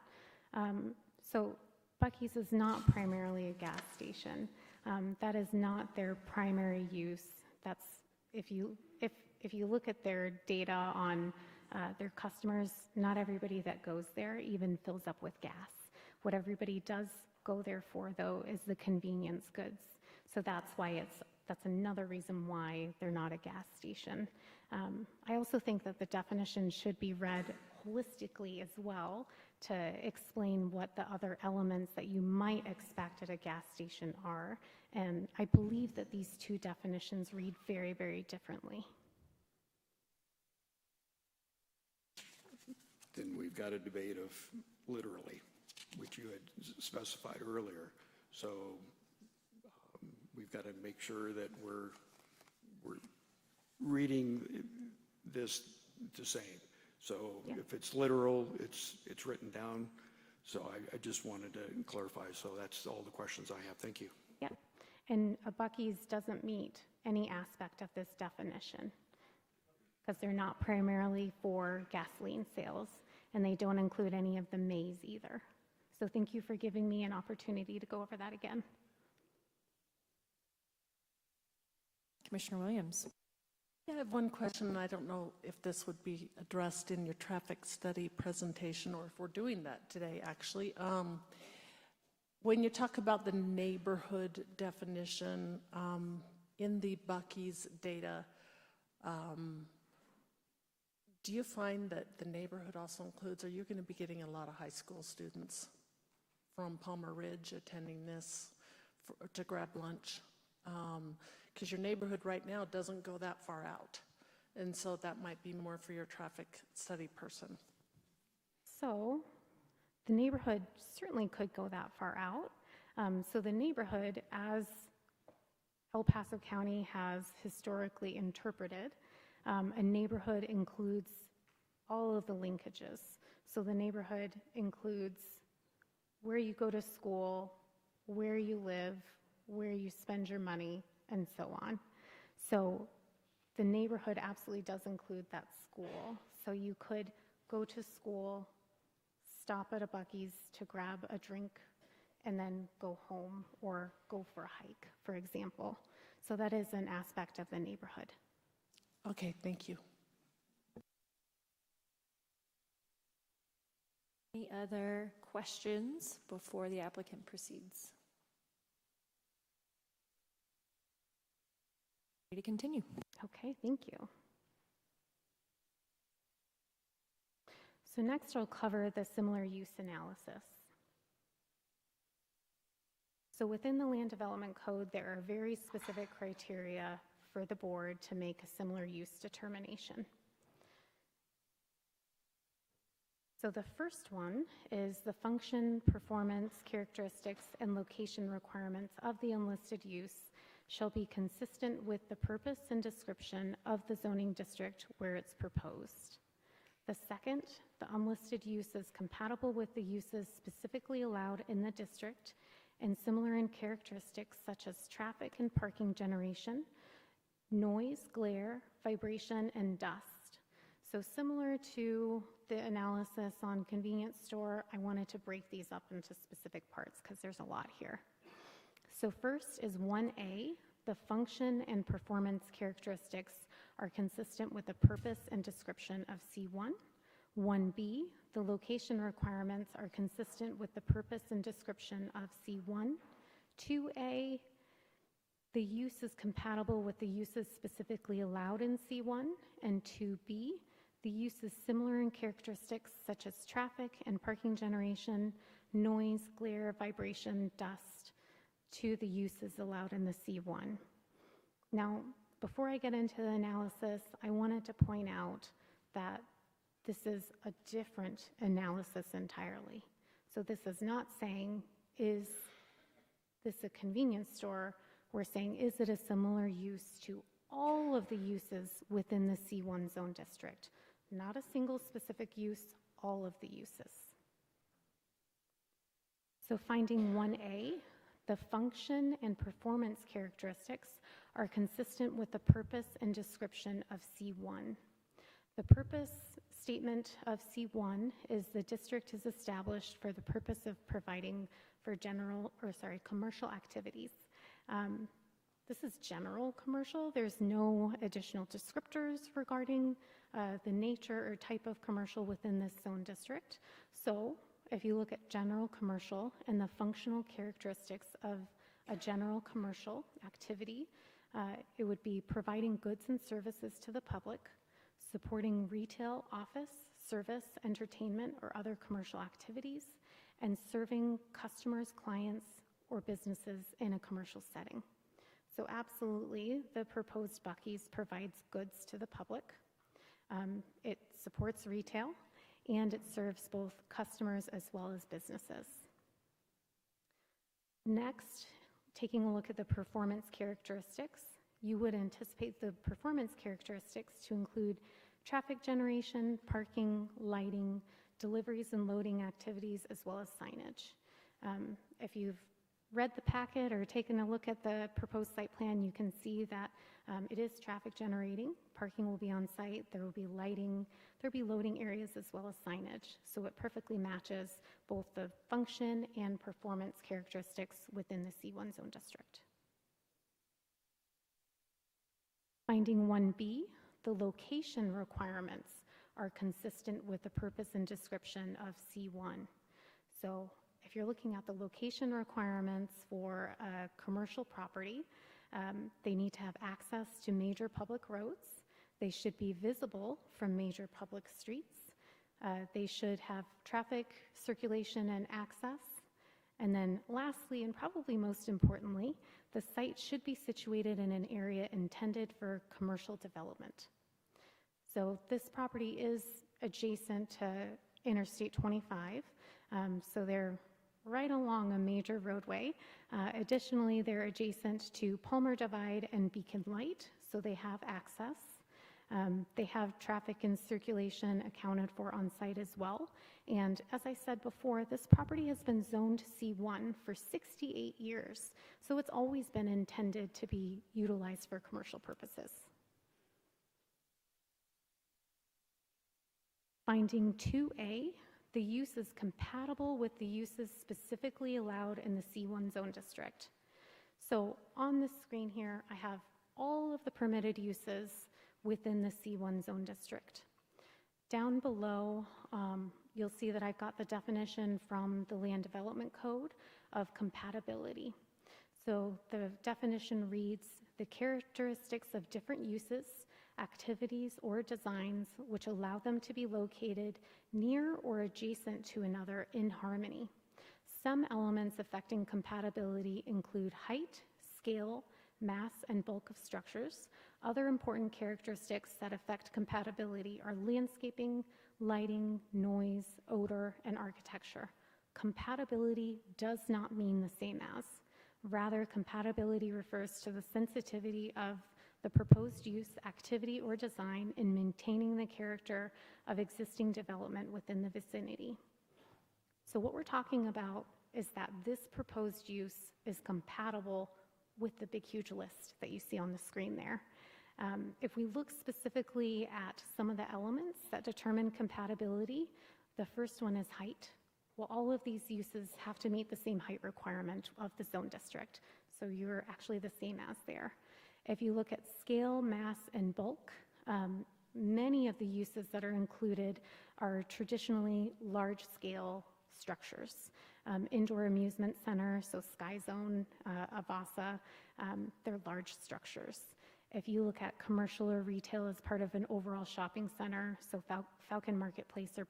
So Buc-ee's is not primarily a gas station. That is not their primary use. That's if you look at their data on their customers, not everybody that goes there even fills up with gas. What everybody does go there for, though, is the convenience goods. So that's another reason why they're not a gas station. I also think that the definition should be read holistically as well to explain what the other elements that you might expect at a gas station are. And I believe that these two definitions read very, very differently. Then we've got a debate of literally, which you had specified earlier. So we've got to make sure that we're reading this the same. So if it's literal, it's written down. So I just wanted to clarify. So that's all the questions I have. Thank you. Yep. And a Buc-ee's doesn't meet any aspect of this definition because they're not primarily for gasoline sales, and they don't include any of the mays either. So thank you for giving me an opportunity to go over that again. Commissioner Williams. Yeah, I have one question, and I don't know if this would be addressed in your traffic study presentation or if we're doing that today, actually. When you talk about the neighborhood definition, in the Buc-ee's data, do you find that the neighborhood also includes, are you going to be getting a lot of high school students from Palmer Ridge attending this to grab lunch? Because your neighborhood right now doesn't go that far out. And so that might be more for your traffic study person. So the neighborhood certainly could go that far out. So the neighborhood, as El Paso County has historically interpreted, a neighborhood includes all of the linkages. So the neighborhood includes where you go to school, where you live, where you spend your money, and so on. So the neighborhood absolutely does include that school. So you could go to school, stop at a Buc-ee's to grab a drink, and then go home or go for a hike, for example. So that is an aspect of the neighborhood. Okay, thank you. Any other questions before the applicant proceeds? Ready to continue? Okay, thank you. So next I'll cover the similar use analysis. So within the Land Development Code, there are very specific criteria for the board to make a similar use determination. So the first one is the function, performance, characteristics, and location requirements of the unlisted use shall be consistent with the purpose and description of the zoning district where it's proposed. The second, the unlisted use is compatible with the uses specifically allowed in the district and similar in characteristics such as traffic and parking generation, noise, glare, vibration, and dust. So similar to the analysis on convenience store, I wanted to break these up into specific parts because there's a lot here. So first is 1A, the function and performance characteristics are consistent with the purpose and description of C1. 1B, the location requirements are consistent with the purpose and description of C1. 2A, the use is compatible with the uses specifically allowed in C1. And 2B, the use is similar in characteristics such as traffic and parking generation, noise, glare, vibration, dust, to the uses allowed in the C1. Now, before I get into the analysis, I wanted to point out that this is a different analysis entirely. So this is not saying, is this a convenience store? We're saying, is it a similar use to all of the uses within the C1 zone district? Not a single specific use, all of the uses. So finding 1A, the function and performance characteristics are consistent with the purpose and description of C1. The purpose statement of C1 is the district is established for the purpose of providing for commercial activities. This is general commercial. There's no additional descriptors regarding the nature or type of commercial within this zone district. So if you look at general commercial and the functional characteristics of a general commercial activity, it would be providing goods and services to the public, supporting retail, office, service, entertainment, or other commercial activities, and serving customers, clients, or businesses in a commercial setting. So absolutely, the proposed Buc-ee's provides goods to the public. It supports retail, and it serves both customers as well as businesses. Next, taking a look at the performance characteristics, you would anticipate the performance characteristics to include traffic generation, parking, lighting, deliveries and loading activities, as well as signage. If you've read the packet or taken a look at the proposed site plan, you can see that it is traffic generating. Parking will be on site. There will be lighting. There will be loading areas as well as signage. So it perfectly matches both the function and performance characteristics within the C1 zone district. Finding 1B, the location requirements are consistent with the purpose and description of C1. So if if you're looking at the location requirements for a commercial property, they need to have access to major public roads. They should be visible from major public streets. They should have traffic circulation and access. And then lastly, and probably most importantly, the site should be situated in an area intended for commercial development. So this property is adjacent to Interstate 25, so they're right along a major roadway. Additionally, they're adjacent to Palmer Divide and Beacon Light, so they have access. They have traffic and circulation accounted for on site as well. And as I said before, this property has been zoned C1 for 68 years, so it's always been intended to be utilized for commercial purposes. Finding 2A, the use is compatible with the uses specifically allowed in the C1 zone district. So on this screen here, I have all of the permitted uses within the C1 zone district. Down below, you'll see that I've got the definition from the Land Development Code of compatibility. So the definition reads, the characteristics of different uses, activities, or designs which allow them to be located near or adjacent to another in harmony. Some elements affecting compatibility include height, scale, mass, and bulk of structures. Other important characteristics that affect compatibility are landscaping, lighting, noise, odor, and architecture. Compatibility does not mean the same as. Rather, compatibility refers to the sensitivity of the proposed use, activity, or design in maintaining the character of existing development within the vicinity. So what we're talking about is that this proposed use is compatible with the big, huge list that you see on the screen there. If we look specifically at some of the elements that determine compatibility, the first one is height. Well, all of these uses have to meet the same height requirement of the zone district, so you're actually the same as there. If you look at scale, mass, and bulk, many of the uses that are included are traditionally large-scale structures. Indoor amusement center, so Sky Zone, Avasa, they're large structures. If you look at commercial or retail as part of an overall shopping center, so Falcon Marketplace or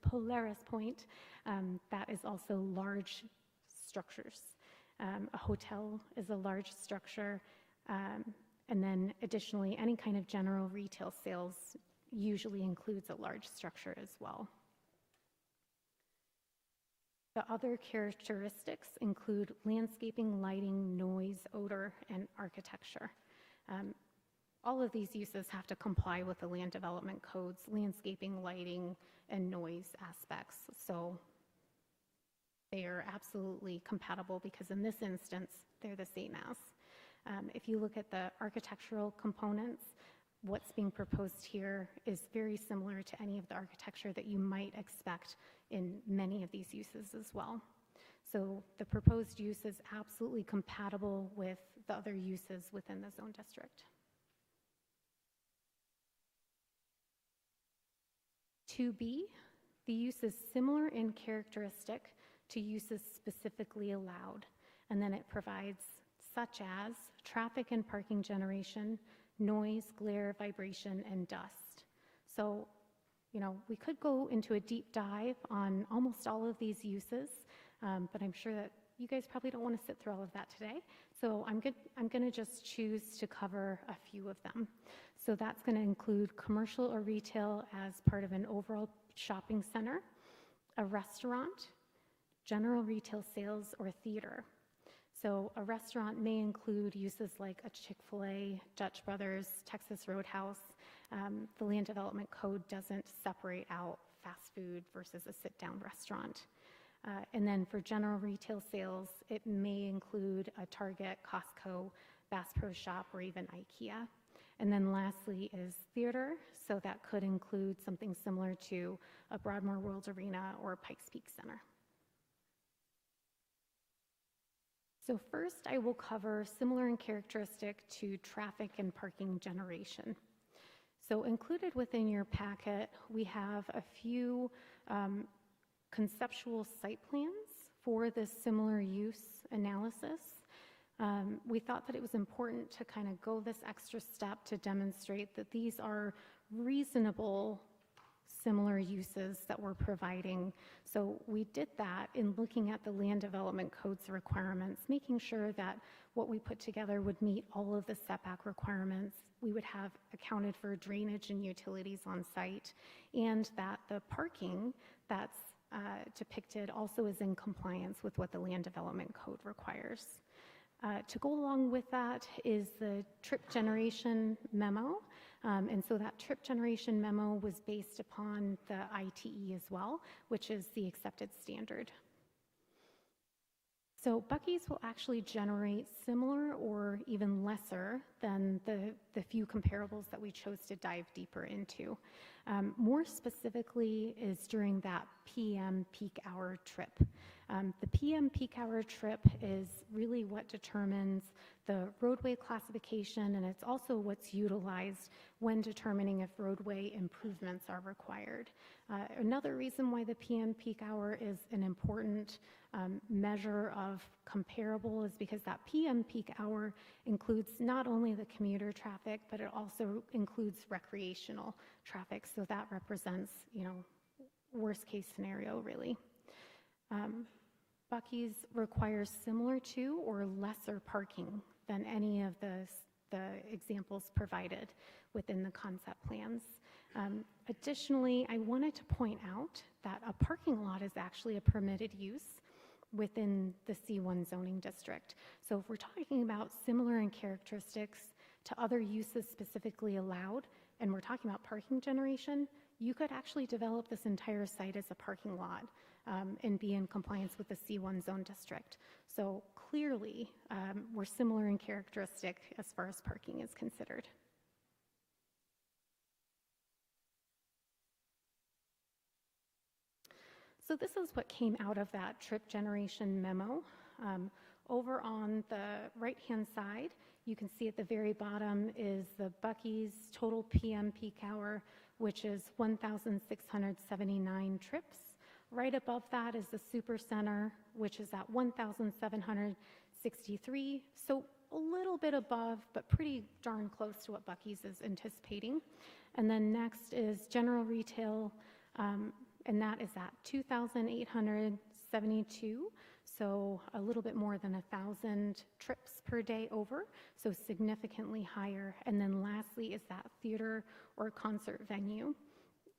Polaris Point, that is also large structures. A hotel is a large structure, and then additionally, any kind of general retail sales usually includes a large structure as well. The other characteristics include landscaping, lighting, noise, odor, and architecture. All of these uses have to comply with the Land Development Code's landscaping, lighting, and noise aspects. So they are absolutely compatible because in this instance, they're the same as. If you look at the architectural components, what's being proposed here is very similar to any of the architecture that you might expect in many of these uses as well. So the proposed use is absolutely compatible with the other uses within the zone district. 2B, the use is similar in characteristic to uses specifically allowed, and then it provides such as traffic and parking generation, noise, glare, vibration, and dust. So, we could go into a deep dive on almost all of these uses, but I'm sure that you guys probably don't want to sit through all of that today. So I'm going to just choose to cover a few of them. So that's going to include commercial or retail as part of an overall shopping center, a restaurant, general retail sales, or theater. So a restaurant may include uses like a Chick-fil-A, Dutch Brothers, Texas Roadhouse. The Land Development Code doesn't separate out fast food versus a sit-down restaurant. And then for general retail sales, it may include a Target, Costco, Bass Pro Shop, or even IKEA. And then lastly is theater, so that could include something similar to a Broadmoor World Arena or Pikes Peak Center. So first, I will cover similar in characteristic to traffic and parking generation. So included within your packet, we have a few conceptual site plans for this similar use analysis. We thought that it was important to kind of go this extra step to demonstrate that these are reasonable similar uses that we're providing. So we did that in looking at the Land Development Code's requirements, making sure that what we put together would meet all of the setback requirements. We would have accounted for drainage and utilities on site, and that the parking that's depicted also is in compliance with what the Land Development Code requires. To go along with that is the trip generation memo. And so that trip generation memo was based upon the ITE as well, which is the accepted standard. So Buc-ee's will actually generate similar or even lesser than the few comparables that we chose to dive deeper into. More specifically is during that PM peak hour trip. The PM peak hour trip is really what determines the roadway classification, and it's also what's utilized when determining if roadway improvements are required. Another reason why the PM peak hour is an important measure of comparable is because that PM peak hour includes not only the commuter traffic, but it also includes recreational traffic. So that represents, worst case scenario, really. Buc-ee's requires similar to or lesser parking than any of the examples provided within the concept plans. Additionally, I wanted to point out that a parking lot is actually a permitted use within the C1 zoning district. So if we're talking about similar in characteristics to other uses specifically allowed, and we're talking about parking generation, you could actually develop this entire site as a parking lot and be in compliance with the C1 zone district. So clearly, we're similar in characteristic as far as parking is considered. So this is what came out of that trip generation memo. Over on the right-hand side, you can see at the very bottom is the Buc-ee's total PM peak hour, which is 1,679 trips. Right above that is the Super Center, which is at 1,763. So a little bit above, but pretty darn close to what Buc-ee's is anticipating. And then next is general retail, and that is at 2,872. So a little bit more than 1,000 trips per day over, so significantly higher. And then lastly is that theater or concert venue,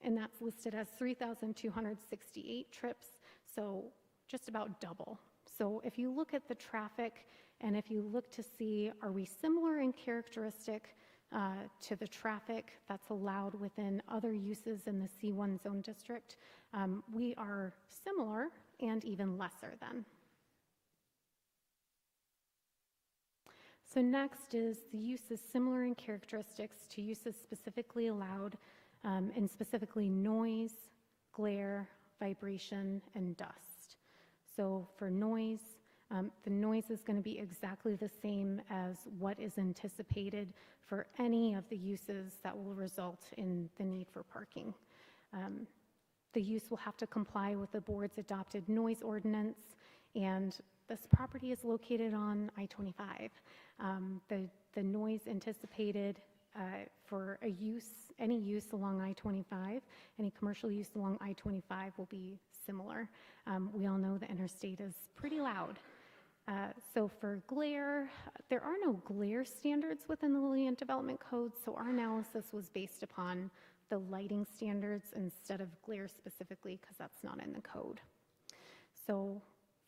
and that's listed as 3,268 trips, so just about double. So if you look at the traffic and if you look to see, are we similar in characteristic to the traffic that's allowed within other uses in the C1 zone district, we are similar and even lesser than. So next is the uses similar in characteristics to uses specifically allowed, and specifically noise, glare, vibration, and dust. So for noise, the noise is going to be exactly the same as what is anticipated for any of the uses that will result in the need for parking. The use will have to comply with the board's adopted noise ordinance, and this property is located on I-25. The noise anticipated for a use, any use along I-25, any commercial use along I-25 will be similar. We all know the interstate is pretty loud. So for glare, there are no glare standards within the Land Development Code, so our analysis was based upon the lighting standards instead of glare specifically, because that's not in the code. So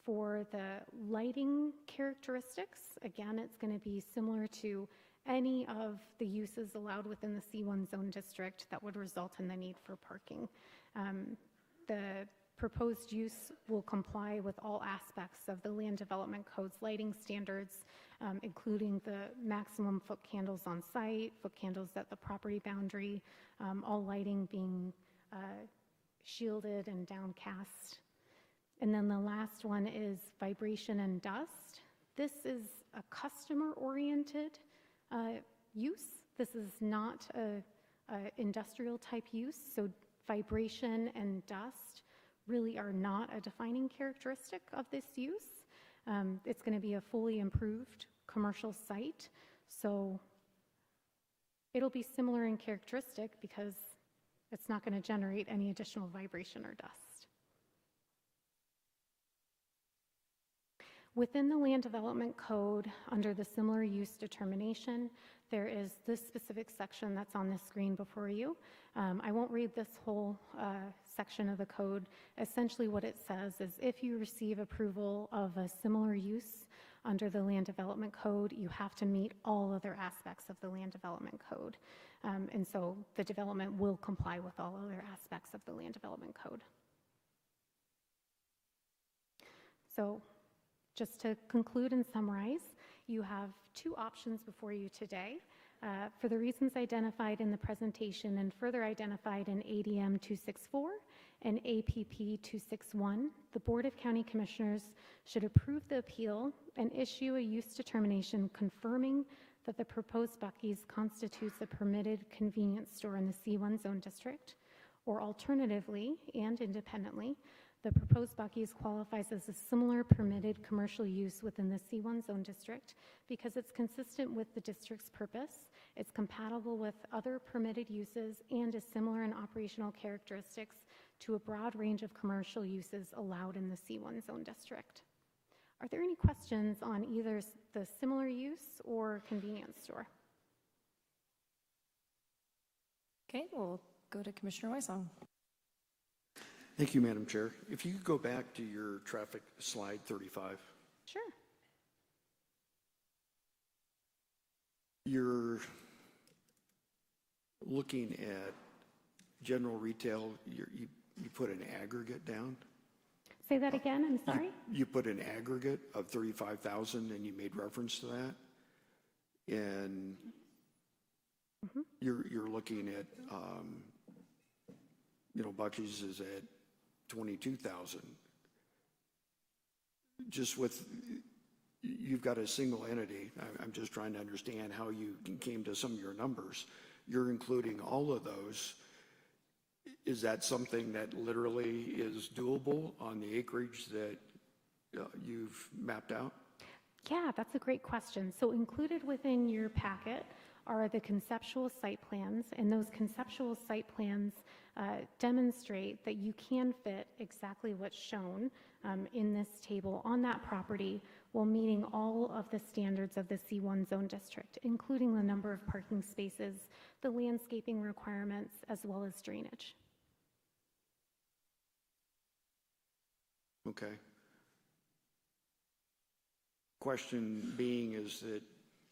for the lighting characteristics, again, it's going to be similar to any of the uses allowed within the C1 zone district that would result in the need for parking. The proposed use will comply with all aspects of the Land Development Code's lighting standards, including the maximum foot candles on site, foot candles at the property boundary, all lighting being shielded and downcast. And then the last one is vibration and dust. This is a customer-oriented use. This is not a industrial type use, so vibration and dust really are not a defining characteristic of this use. It's going to be a fully improved commercial site, so it'll be similar in characteristic because it's not going to generate any additional vibration or dust. Within the Land Development Code, under the similar use determination, there is this specific section that's on the screen before you. I won't read this whole section of the code. Essentially what it says is if you receive approval of a similar use under the Land Development Code, you have to meet all other aspects of the Land Development Code. And so the development will comply with all other aspects of the Land Development Code. So just to conclude and summarize, you have two options before you today. For the reasons identified in the presentation and further identified in ADM 264 and APP 261, the Board of County Commissioners should approve the appeal and issue a use determination confirming that the proposed Buc-ee's constitutes a permitted convenience store in the C1 zone district, or alternatively and independently, the proposed Buc-ee's qualifies as a similar permitted commercial use within the C1 zone district because it's consistent with the district's purpose, it's compatible with other permitted uses, and is similar in operational characteristics to a broad range of commercial uses allowed in the C1 zone district. Are there any questions on either the similar use or convenience store? Okay, we'll go to Commissioner Weissong. Thank you, Madam Chair. If you could go back to your traffic slide 35. Sure. You're looking at general retail, you put an aggregate down? Say that again, I'm sorry? You put an aggregate of 35,000 and you made reference to that? And you're looking at, Buc-ee's is at 22,000. Just with, you've got a single entity. I'm just trying to understand how you came to some of your numbers. You're including all of those. Is that something that literally is doable on the acreage that you've mapped out? Yeah, that's a great question. So included within your packet are the conceptual site plans, and those conceptual site plans demonstrate that you can fit exactly what's shown in this table on that property while meeting all of the standards of the C1 zone district, including the number of parking spaces, the landscaping requirements, as well as drainage. Okay. Question being is that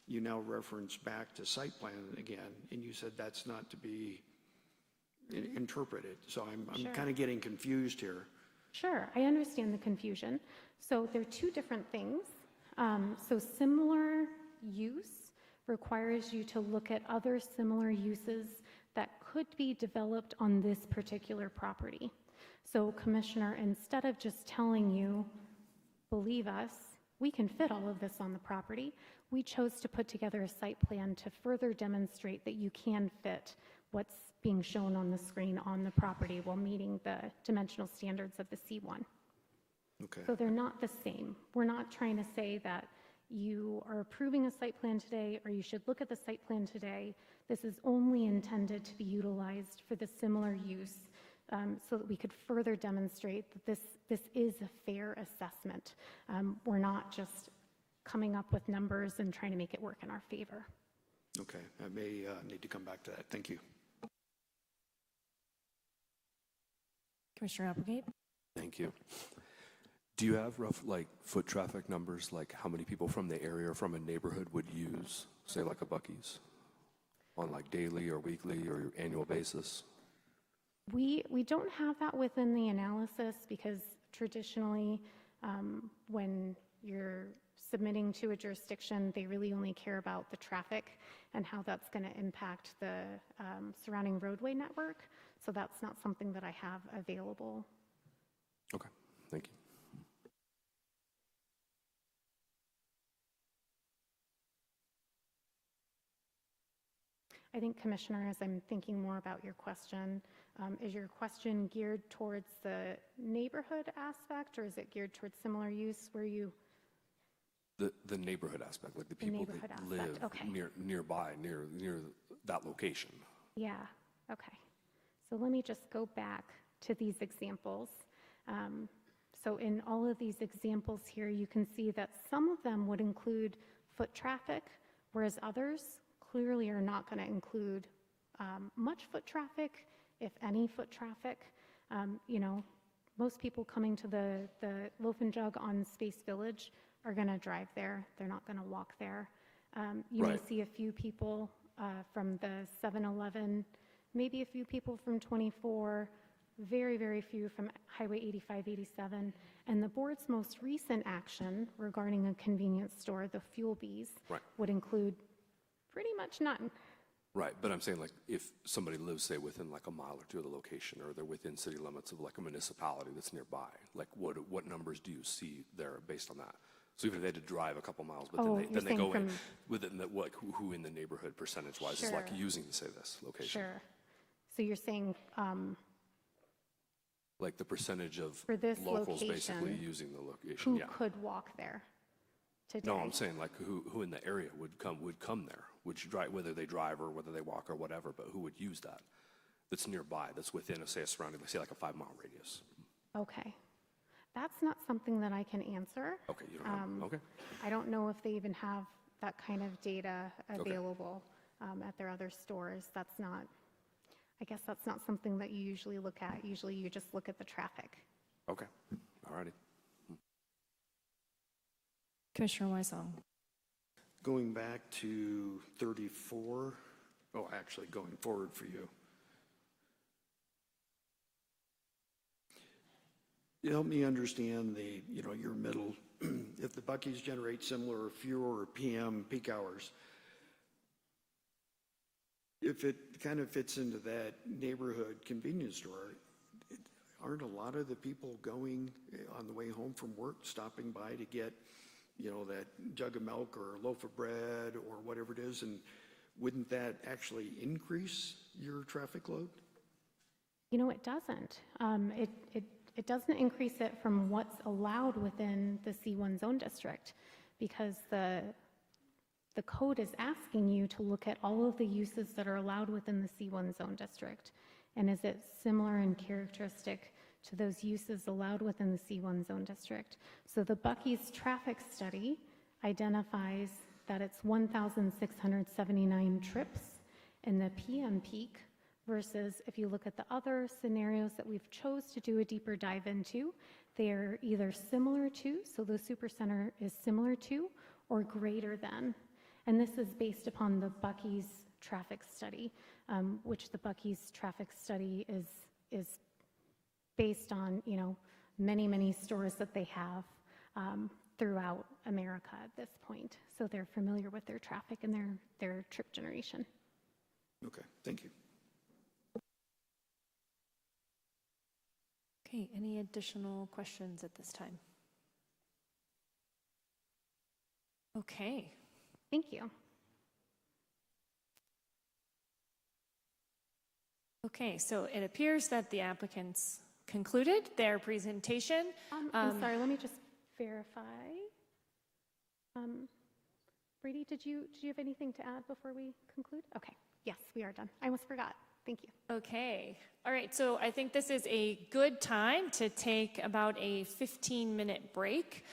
you now reference back to site plan again, and you said that's not to be interpreted. So I'm Sure. kind of getting confused here. Sure, I understand the confusion. So they're two different things. So similar use requires you to look at other similar uses that could be developed on this particular property. So Commissioner, instead of just telling you, believe us, we can fit all of this on the property, we chose to put together a site plan to further demonstrate that you can fit what's being shown on the screen on the property while meeting the dimensional standards of the C1. Okay. So they're not the same. We're not trying to say that you are approving a site plan today or you should look at the site plan today. This is only intended to be utilized for the similar use so that we could further demonstrate that this is a fair assessment. We're not just coming up with numbers and trying to make it work in our favor. Okay, I may need to come back to that. Thank you. Commissioner Applegate? Thank you. Do you have rough, foot traffic numbers, like how many people from the area or from a neighborhood would use, say, like a Buc-ee's on daily or weekly or annual basis? We don't have that within the analysis because traditionally when you're submitting to a jurisdiction, they really only care about the traffic and how that's going to impact the surrounding roadway network. So that's not something that I have available. Okay, thank you. I think, Commissioner, as I'm thinking more about your question, Is your question geared towards the neighborhood aspect, or is it geared towards similar use where you? The neighborhood aspect, like the people neighborhood that aspect, live okay. nearby, near that location. Yeah, okay. So let me just go back to these examples. So in all of these examples here, you can see that some of them would include foot traffic, whereas others clearly are not going to include much foot traffic, if any foot traffic. You know, most people coming to the Loaf and Jug on Space Village are going to drive there. They're not going to walk there. You may Right. see a few people from the 7-Eleven, maybe a few people from 24, very, very few from Highway 85, 87. And the board's most recent action regarding a convenience store, the Fuel Bees, Right. would include pretty much none. Right, but I'm saying like if somebody lives, say, within like a mile or two of the location, or they're within city limits of like a municipality that's nearby, like what numbers do you see there based on that? So even if they had to drive a couple miles, but Oh, then you're they saying go in from- within the, what, who in the neighborhood percentage-wise is like Sure. using, say, this location? Sure. So you're saying Like the percentage of For this locals basically location, using the location, who yeah. could walk there today? No, I'm saying like who in the area would come there, which drive, whether they drive or whether they walk or whatever, but who would use that? That's nearby, that's within, say, a surrounding, say like a 5-mile radius. Okay. That's not something that I can answer. Okay, you don't know, okay. I don't know if they even have that kind of data available at their other stores. That's not, I guess that's not something that you usually look at. Usually you just look at the traffic. Okay, all righty. Commissioner Weisong. Going back to 34, actually going forward for you. You help me understand your middle, if the Buc-ee's generate similar or fewer PM peak hours, if it kind of fits into that neighborhood convenience store, aren't a lot of the people going on the way home from work, stopping by to get, that jug of milk or a loaf of bread or whatever it is, and wouldn't that actually increase your traffic load? You know, it doesn't. It doesn't increase it from what's allowed within the C1 zone district, because the code is asking you to look at all of the uses that are allowed within the C1 zone district. And is it similar and characteristic to those uses allowed within the C1 zone district? So the Buc-ee's traffic study identifies that it's 1,679 trips in the PM peak, versus if you look at the other scenarios that we've chose to do a deeper dive into, they're either similar to, so the supercenter is similar to, or greater than. And this is based upon the Buc-ee's traffic study, which the Buc-ee's traffic study is based on, many, many stores that they have throughout America at this point. So they're familiar with their traffic and their trip generation. Okay, thank you. Okay, any additional questions at this time? Okay. Thank you. Okay, so it appears that the applicants concluded their presentation. I'm sorry, let me just verify. Brady, did you have anything to add before we conclude? Okay, yes, we are done. I almost forgot. Thank you. Okay, all right, so I think this is a good time to take about a 15-minute break.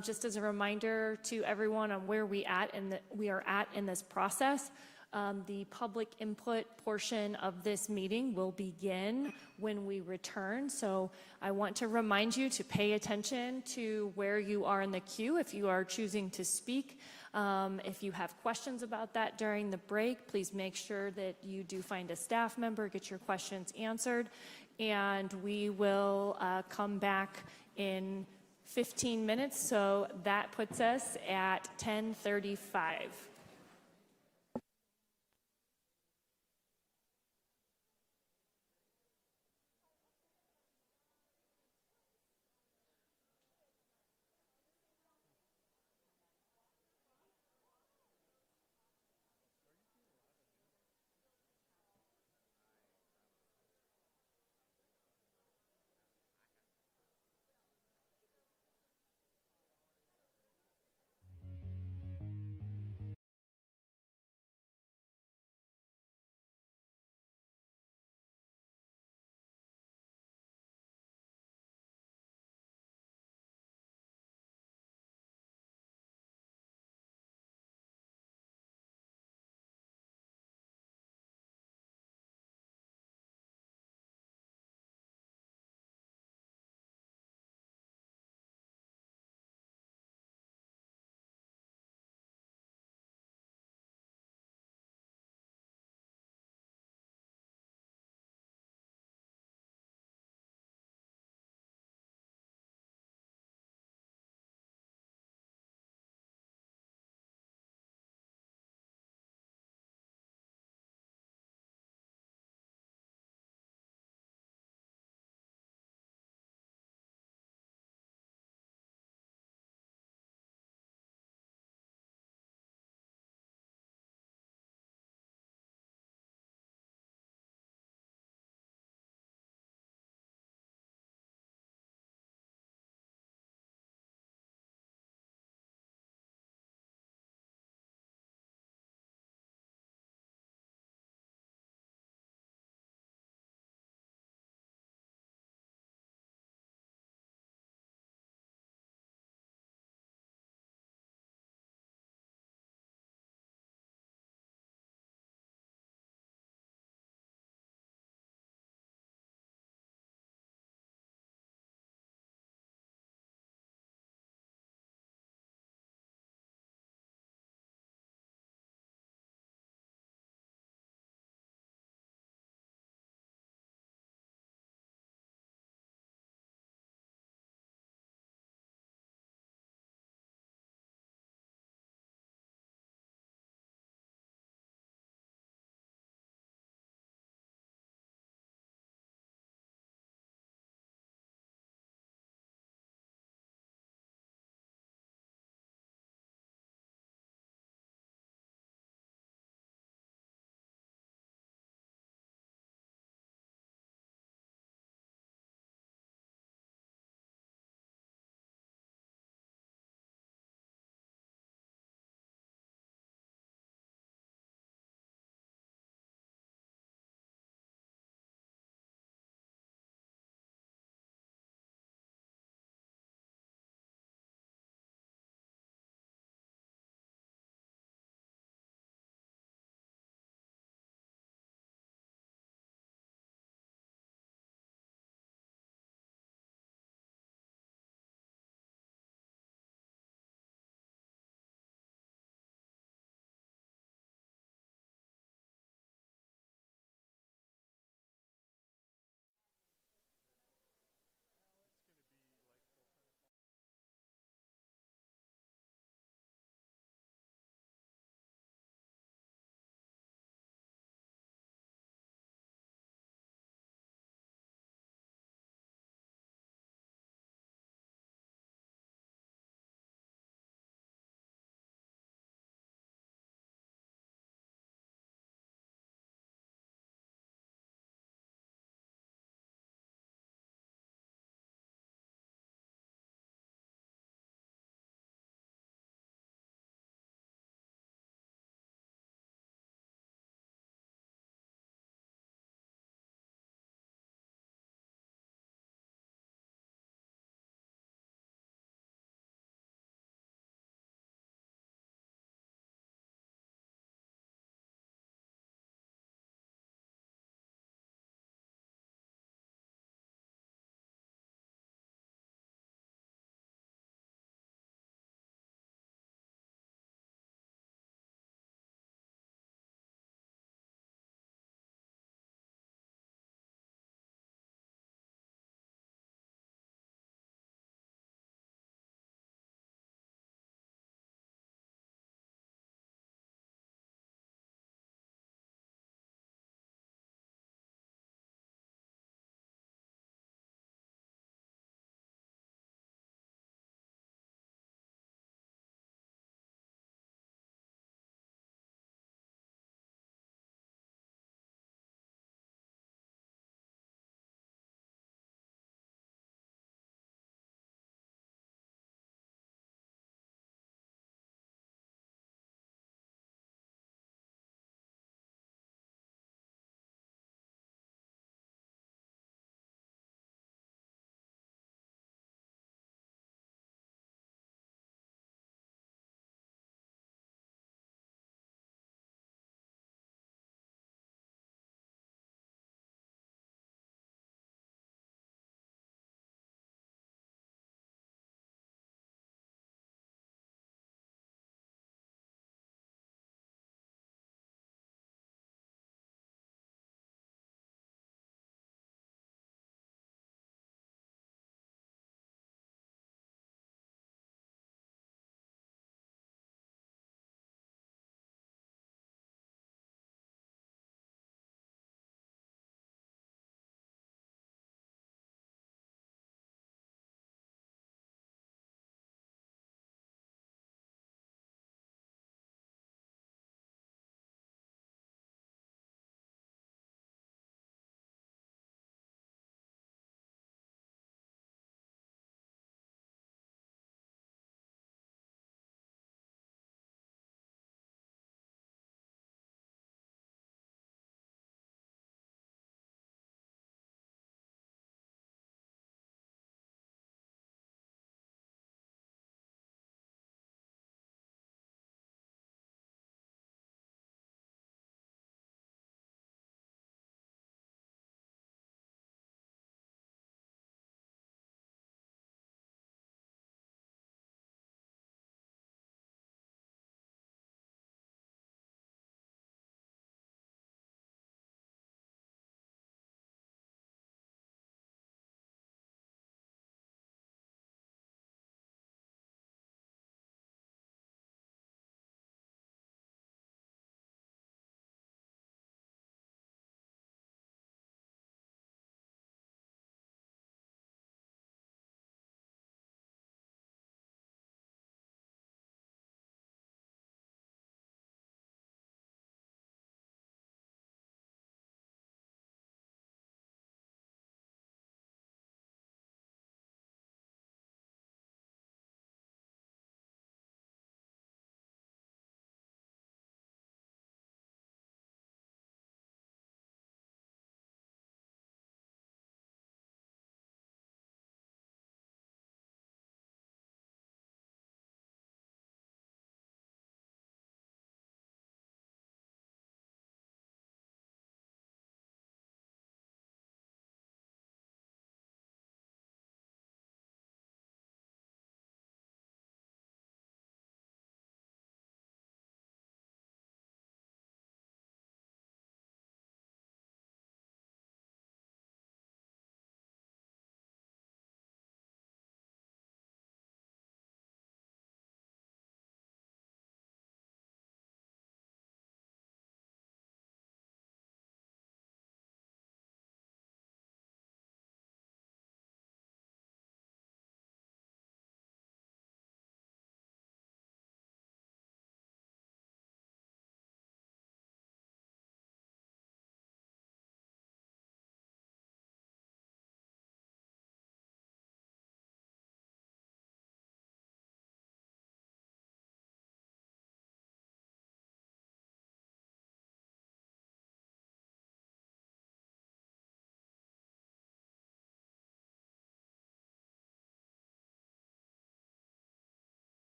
Just as a reminder to everyone on where we are at in this process. The public input portion of this meeting will begin when we return. So I want to remind you to pay attention to where you are in the queue if you are choosing to speak. If you have questions about that during the break, please make sure that you do find a staff member, get your questions answered, and we will come back in 15 minutes. So that puts us at 10:35.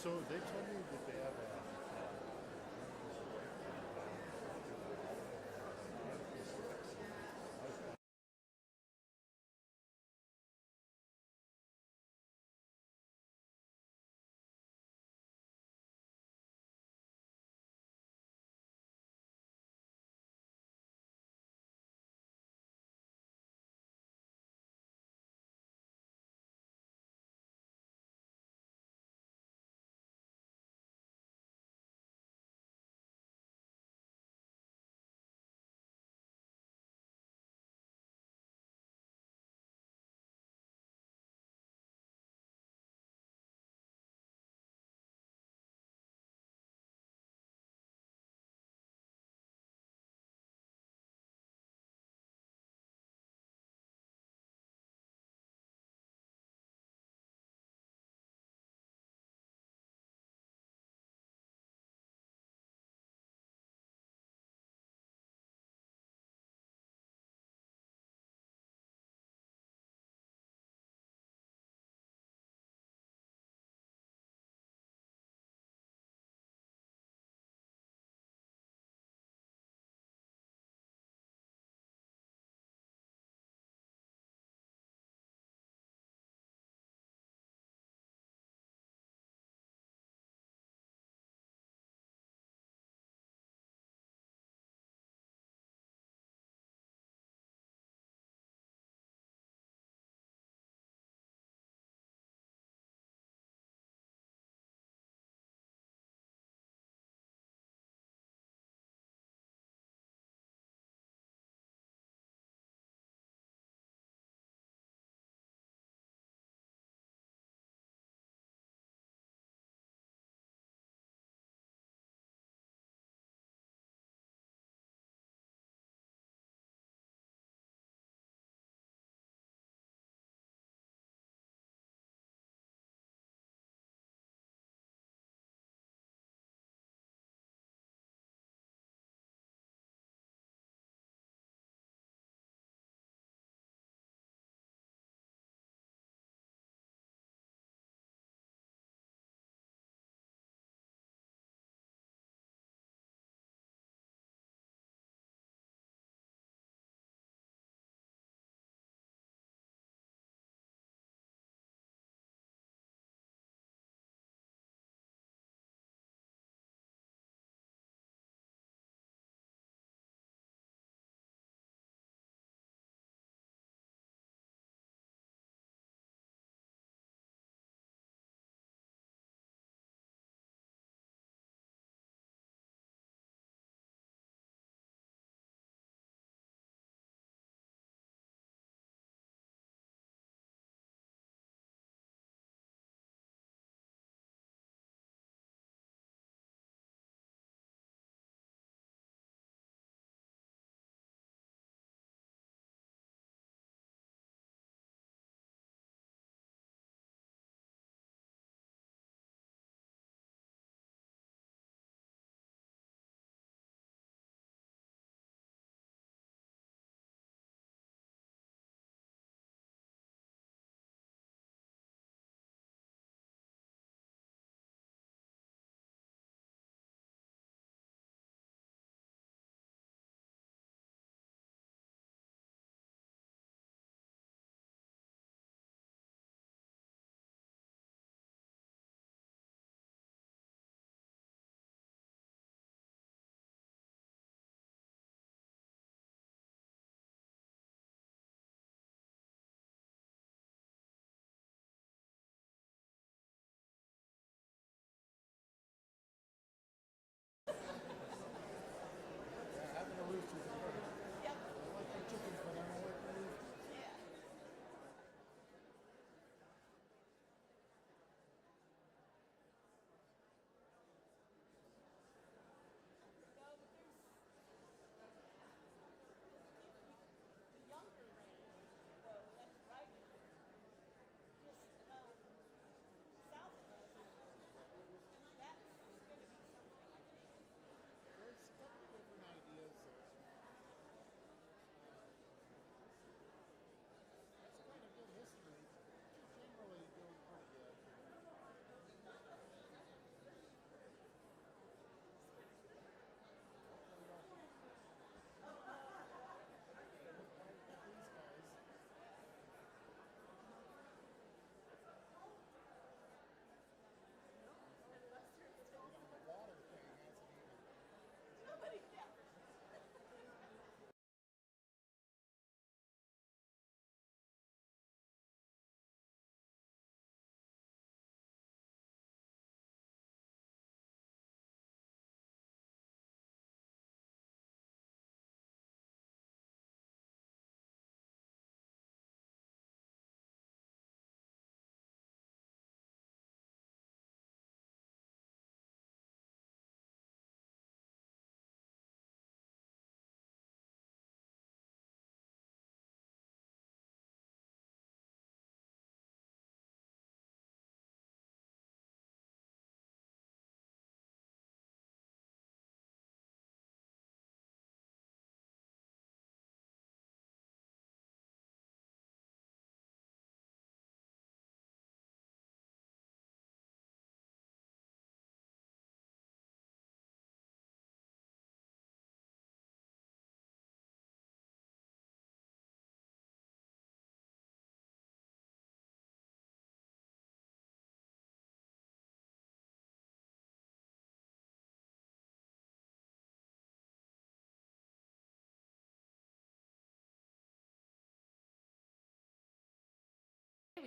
So they told me that they have a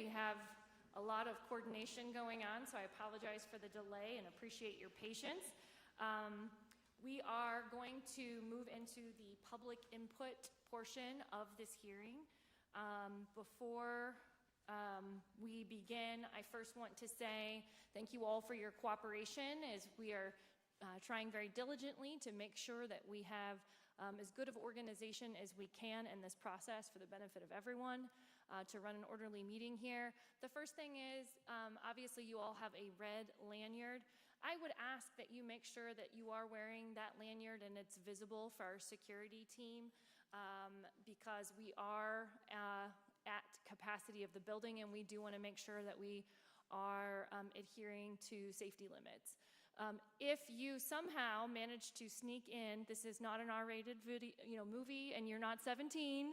We have a lot of coordination going on, so I apologize for the delay and appreciate your patience. We are going to move into the public input portion of this hearing. Before we begin, I first want to say thank you all for your cooperation as we are trying very diligently to make sure that we have as good of organization as we can in this process for the benefit of everyone to run an orderly meeting here. The first thing is, obviously you all have a red lanyard. I would ask that you make sure that you are wearing that lanyard and it's visible for our security team because we are at capacity of the building and we do want to make sure that we are adhering to safety limits. If you somehow manage to sneak in, this is not an R-rated video, movie, and you're not 17.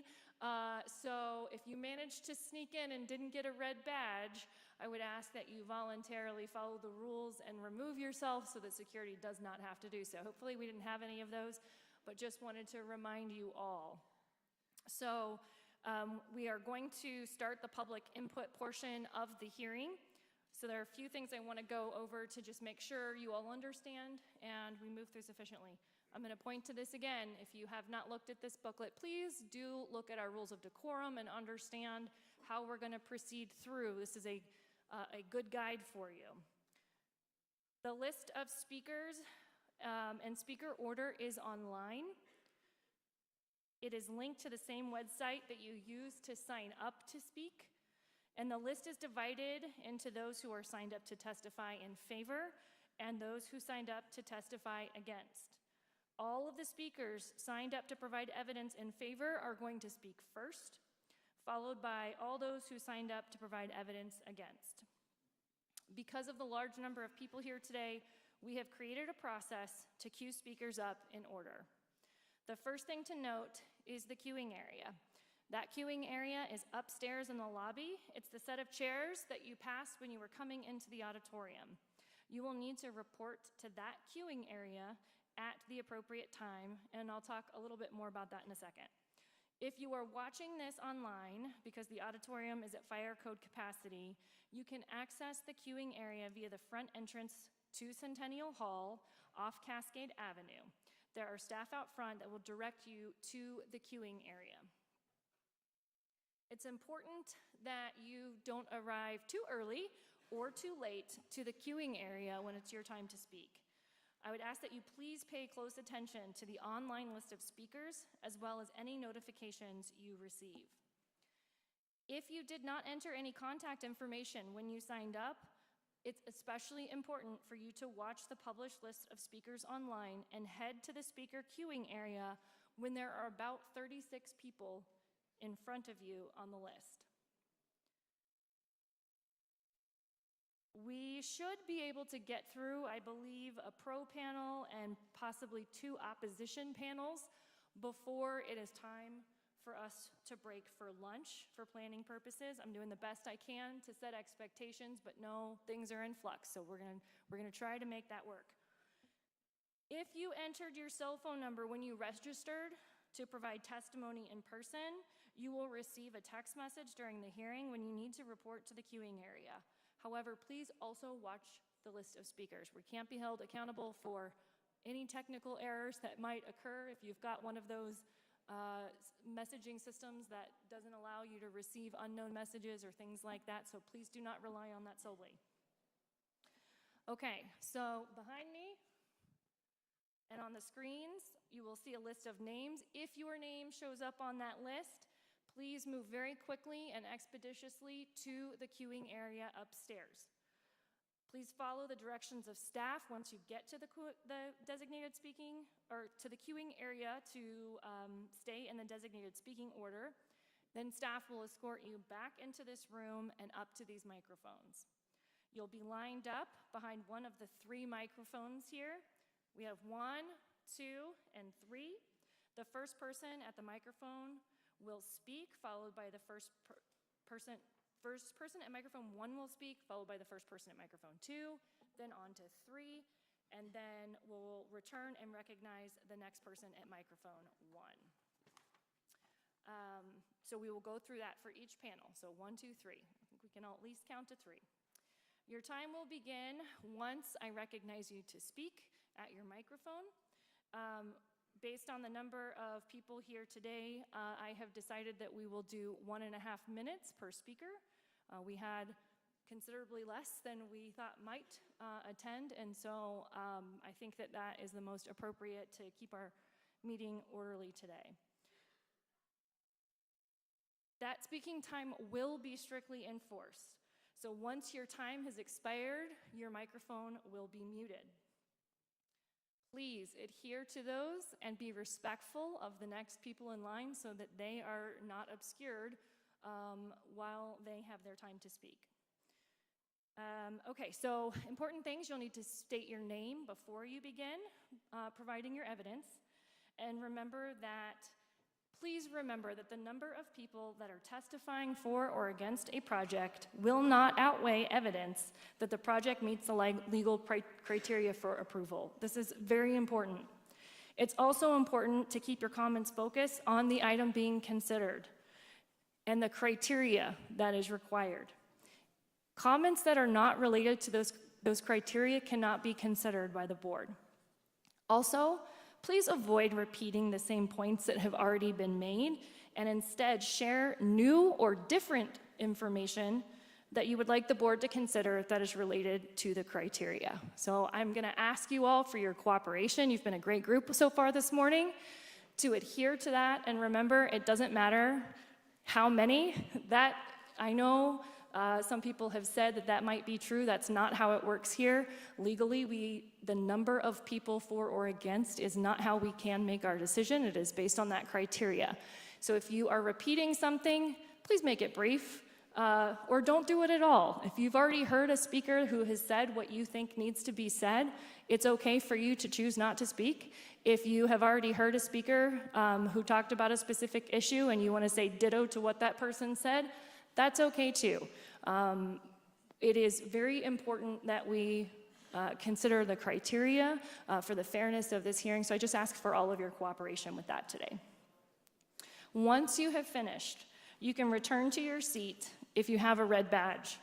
So if you manage to sneak in and didn't get a red badge, I would ask that you voluntarily follow the rules and remove yourself so that security does not have to do so. Hopefully we didn't have any of those, but just wanted to remind you all. So we are going to start the public input portion of the hearing. So there are a few things I want to go over to just make sure you all understand and we move through sufficiently. I'm going to point to this again. If you have not looked at this booklet, please do look at our rules of decorum and understand how we're going to proceed through. This is a good guide for you. The list of speakers and speaker order is online. It is linked to the same website that you used to sign up to speak. And the list is divided into those who are signed up to testify in favor and those who signed up to testify against. All of the speakers signed up to provide evidence in favor are going to speak first, followed by all those who signed up to provide evidence against. Because of the large number of people here today, we have created a process to queue speakers up in order. The first thing to note is the queuing area. That queuing area is upstairs in the lobby. It's the set of chairs that you passed when you were coming into the auditorium. You will need to report to that queuing area at the appropriate time, and I'll talk a little bit more about that in a second. If you are watching this online, because the auditorium is at fire code capacity, you can access the queuing area via the front entrance to Centennial Hall off Cascade Avenue. There are staff out front that will direct you to the queuing area. It's important that you don't arrive too early or too late to the queuing area when it's your time to speak. I would ask that you please pay close attention to the online list of speakers as well as any notifications you receive. If you did not enter any contact information when you signed up, it's especially important for you to watch the published list of speakers online and head to the speaker queuing area when there are about 36 people in front of you on the list. We should be able to get through, I believe, a pro panel and possibly 2 opposition panels before it is time for us to break for lunch for planning purposes. I'm doing the best I can to set expectations, but no, things are in flux, so we're gonna try to make that work. If you entered your cell phone number when you registered to provide testimony in person, you will receive a text message during the hearing when you need to report to the queuing area. However, please also watch the list of speakers. We can't be held accountable for any technical errors that might occur if you've got one of those messaging systems that doesn't allow you to receive unknown messages or things like that, so please do not rely on that solely. Okay, so behind me and on the screens, you will see a list of names. If your name shows up on that list, please move very quickly and expeditiously to the queuing area upstairs. Please follow the directions of staff once you get to the designated speaking, or to the queuing area to stay in the designated speaking order. Then staff will escort you back into this room and up to these microphones. You'll be lined up behind one of the 3 microphones here. We have 1, 2, and 3. The first person at the microphone will speak, followed by the first person at microphone 1 will speak, followed by the first person at microphone 2, then on to 3, and then we'll return and recognize the next person at microphone 1. So we will go through that for each panel. So 1, 2, 3. I think we can all at least count to 3. Your time will begin once I recognize you to speak at your microphone. Based on the number of people here today, I have decided that we will do 1.5 minutes per speaker. We had considerably less than we thought might attend, and so I think that that is the most appropriate to keep our meeting orderly today. That speaking time will be strictly enforced. So once your time has expired, your microphone will be muted. Please adhere to those and be respectful of the next people in line so that they are not obscured while they have their time to speak. Okay, so important things, you'll need to state your name before you begin providing your evidence. And please remember that the number of people that are testifying for or against a project will not outweigh evidence that the project meets the legal criteria for approval. This is very important. It's also important to keep your comments focused on the item being considered and the criteria that is required. Comments that are not related to those criteria cannot be considered by the board. Also, please avoid repeating the same points that have already been made and instead share new or different information that you would like the board to consider that is related to the criteria. So I'm going to ask you all for your cooperation. You've been a great group so far this morning to adhere to that. And remember, it doesn't matter how many. That I know some people have said that might be true. That's not how it works here. Legally, the number of people for or against is not how we can make our decision. It is based on that criteria. So if you are repeating something, please make it brief, or don't do it at all. If you've already heard a speaker who has said what you think needs to be said, it's okay for you to choose not to speak. If you have already heard a speaker who talked about a specific issue and you want to say ditto to what that person said, that's okay too. It is very important that we consider the criteria for the fairness of this hearing, so I just ask for all of your cooperation with that today. Once you have finished, you can return to your seat if you have a red badge.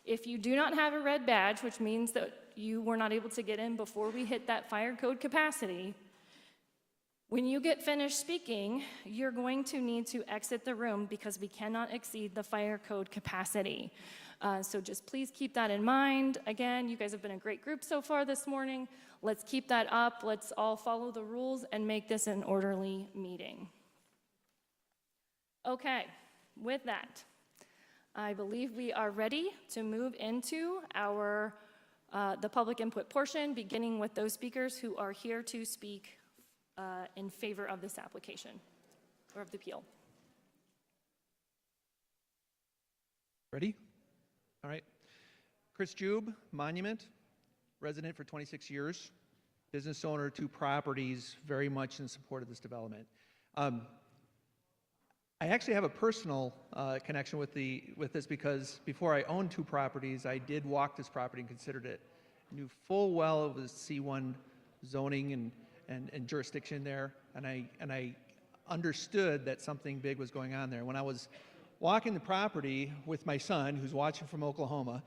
If you do not have a red badge, which means that you were not able to get in before we hit that fire code capacity, when you get finished speaking, you're going to need to exit the room because we cannot exceed the fire code capacity. So just please keep that in mind. Again, you guys have been a great group so far this morning. Let's keep that up. Let's all follow the rules and make this an orderly meeting. Okay, with that, I believe we are ready to move into the public input portion, beginning with those speakers who are here to speak in favor of this application or of the appeal. Ready? All right. Chris Jube, Monument, resident for 26 years, business owner, 2 properties, very much in support of this development. I actually have a personal connection with this because before I owned 2 properties, I did walk this property and considered it. Knew full well it was C1 zoning and jurisdiction there, and I understood that something big was going on there. When I was walking the property with my son, who's watching from Oklahoma,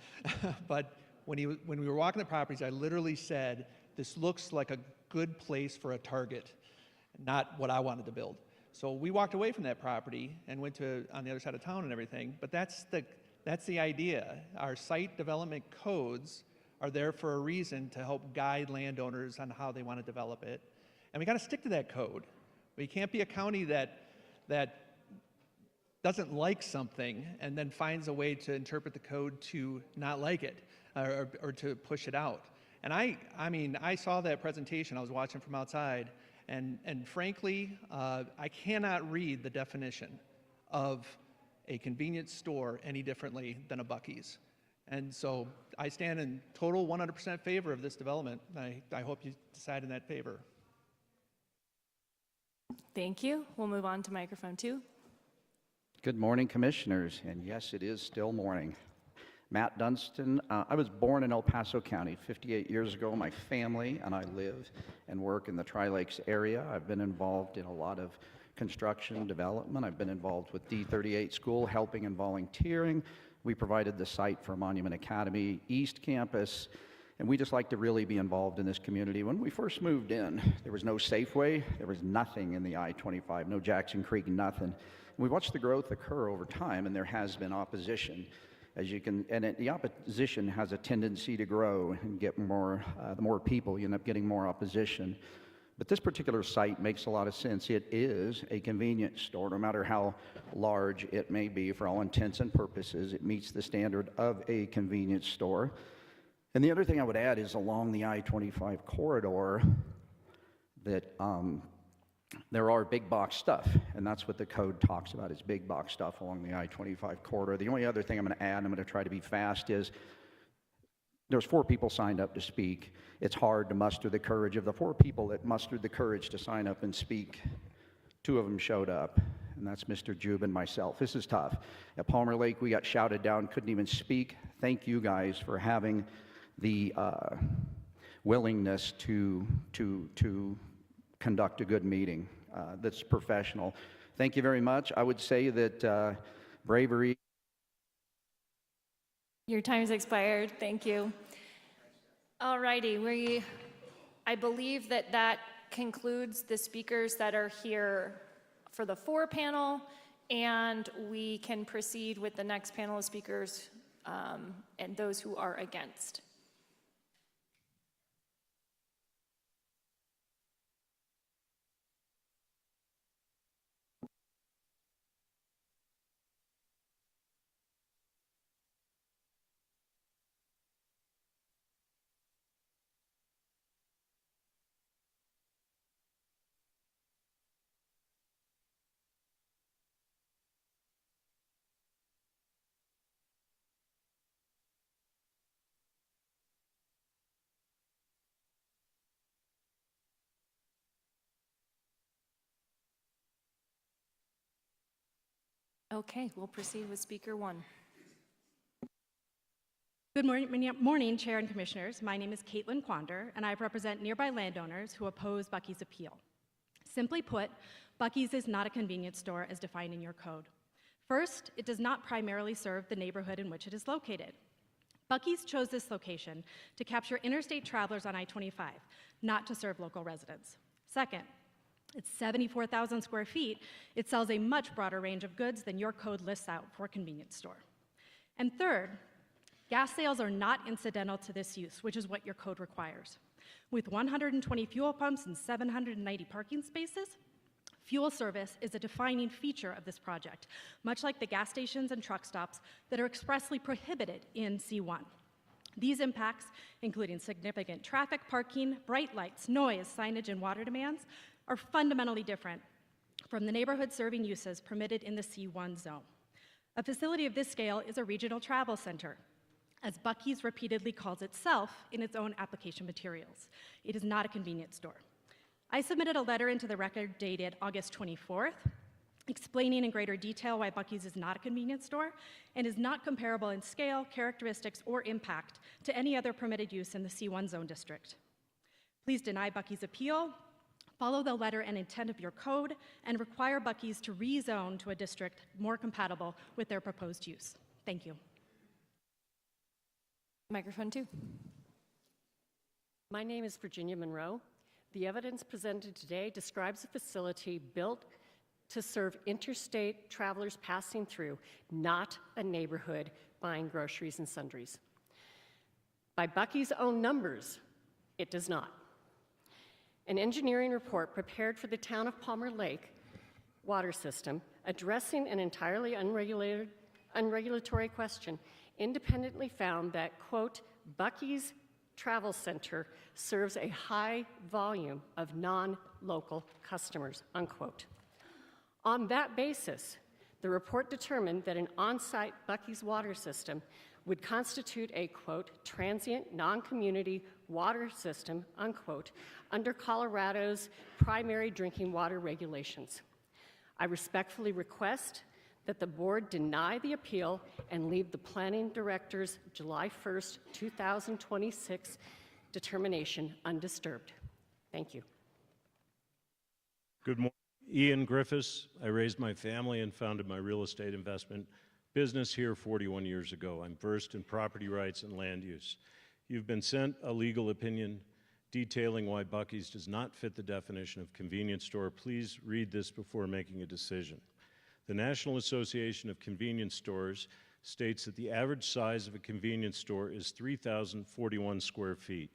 but when we were walking the properties, I literally said, "This looks like a good place for a Target, not what I wanted to build." So we walked away from that property and went to on the other side of town and everything. But that's the idea. Our site development codes are there for a reason to help guide landowners on how they want to develop it. And we got to stick to that code. We can't be a county that doesn't like something and then finds a way to interpret the code to not like it or to push it out. And I saw that presentation. I was watching from outside, and frankly, I cannot read the definition of a convenience store any differently than a Buc-ee's. And so I stand in total 100% favor of this development. I hope you decide in that favor. Thank you. We'll move on to microphone 2. Good morning, commissioners, and yes, it is still morning. Matt Dunstan. I was born in El Paso County 58 years ago. My family and I live and work in the Tri-Lakes area. I've been involved in a lot of construction development. I've been involved with D38 school, helping and volunteering, We provided the site for Monument Academy East Campus, and we just like to really be involved in this community. When we first moved in, there was no Safeway, there was nothing in the I-25, no Jackson Creek, nothing. We watched the growth occur over time, and there has been opposition. The opposition has a tendency to grow and get more, the more people, you end up getting more opposition. But this particular site makes a lot of sense. It is a convenience store, no matter how large it may be, for all intents and purposes. It meets the standard of a convenience store. And the other thing I would add is along the I-25 corridor that there are big box stuff, and that's what the code talks about, is big box stuff along the I-25 corridor. The only other thing I'm going to add, I'm going to try to be fast, is there's 4 people signed up to speak. It's hard to muster the courage. Of the 4 people that mustered the courage to sign up and speak, 2 of them showed up, and that's Mr. Jube and myself. This is tough. At Palmer Lake, we got shouted down, couldn't even speak. Thank you guys for having the willingness to conduct a good meeting that's professional. Thank you very much. I would say that bravery. Your time's expired. Thank you. All righty. I believe that concludes the speakers that are here for the 4 panel, and we can proceed with the next panel of speakers and those who are against. Okay, we'll proceed with speaker 1. Good morning, Chair and Commissioners. My name is Caitlin Quander, and I represent nearby landowners who oppose Buc-ee's appeal. Simply put, Buc-ee's is not a convenience store as defined in your code. First, it does not primarily serve the neighborhood in which it is located. Buc-ee's chose this location to capture interstate travelers on I-25, not to serve local residents. Second, it's 74,000 square feet. It sells a much broader range of goods than your code lists out for a convenience store. And third, gas sales are not incidental to this use, which is what your code requires. With 120 fuel pumps and 790 parking spaces, fuel service is a defining feature of this project, much like the gas stations and truck stops that are expressly prohibited in C1. These impacts, including significant traffic, parking, bright lights, noise, signage, and water demands, are fundamentally different from the neighborhood-serving uses permitted in the C1 zone. A facility of this scale is a regional travel center, as Buc-ee's repeatedly calls itself in its own application materials. It is not a convenience store. I submitted a letter into the record dated August 24th, explaining in greater detail why Buc-ee's is not a convenience store and is not comparable in scale, characteristics, or impact to any other permitted use in the C1 zone district. Please deny Buc-ee's appeal, follow the letter and intent of your code, and require Buc-ee's to rezone to a district more compatible with their proposed use. Thank you. Microphone 2. My name is Virginia Monroe. The evidence presented today describes a facility built to serve interstate travelers passing through, not a neighborhood buying groceries and sundries. By Buc-ee's own numbers, it does not. An engineering report prepared for the town of Palmer Lake water system, addressing an entirely unregulatory question, independently found that, quote, Buc-ee's Travel Center serves a high volume of non-local customers, unquote. On that basis, the report determined that an on-site Buc-ee's water system would constitute a, quote, transient non-community water system, unquote, under Colorado's primary drinking water regulations. I respectfully request that the board deny the appeal and leave the planning director's July 1st, 2026 determination undisturbed. Thank you. Good morning. Ian Griffiths. I raised my family and founded my real estate investment business here 41 years ago. I'm versed in property rights and land use. You've been sent a legal opinion detailing why Buc-ee's does not fit the definition of convenience store. Please read this before making a decision. The National Association of Convenience Stores states that the average size of a convenience store is 3,041 square feet.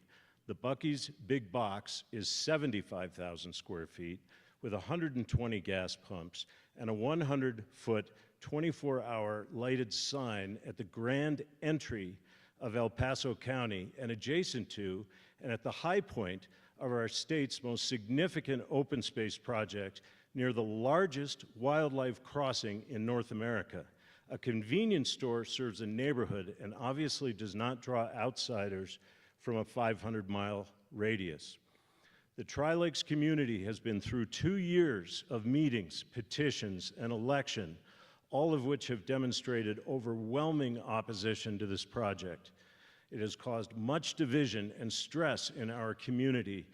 The Buc-ee's big box is 75,000 square feet with 120 gas pumps and a 100-foot, 24-hour lighted sign at the grand entry of El Paso County and adjacent to and at the high point of our state's most significant open space project near the largest wildlife crossing in North America. A convenience store serves a neighborhood and obviously does not draw outsiders from a 500-mile radius. The Tri-Lakes community has been through 2 years of meetings, petitions, and election, all of which have demonstrated overwhelming opposition to this project. It has caused much division and stress in our community.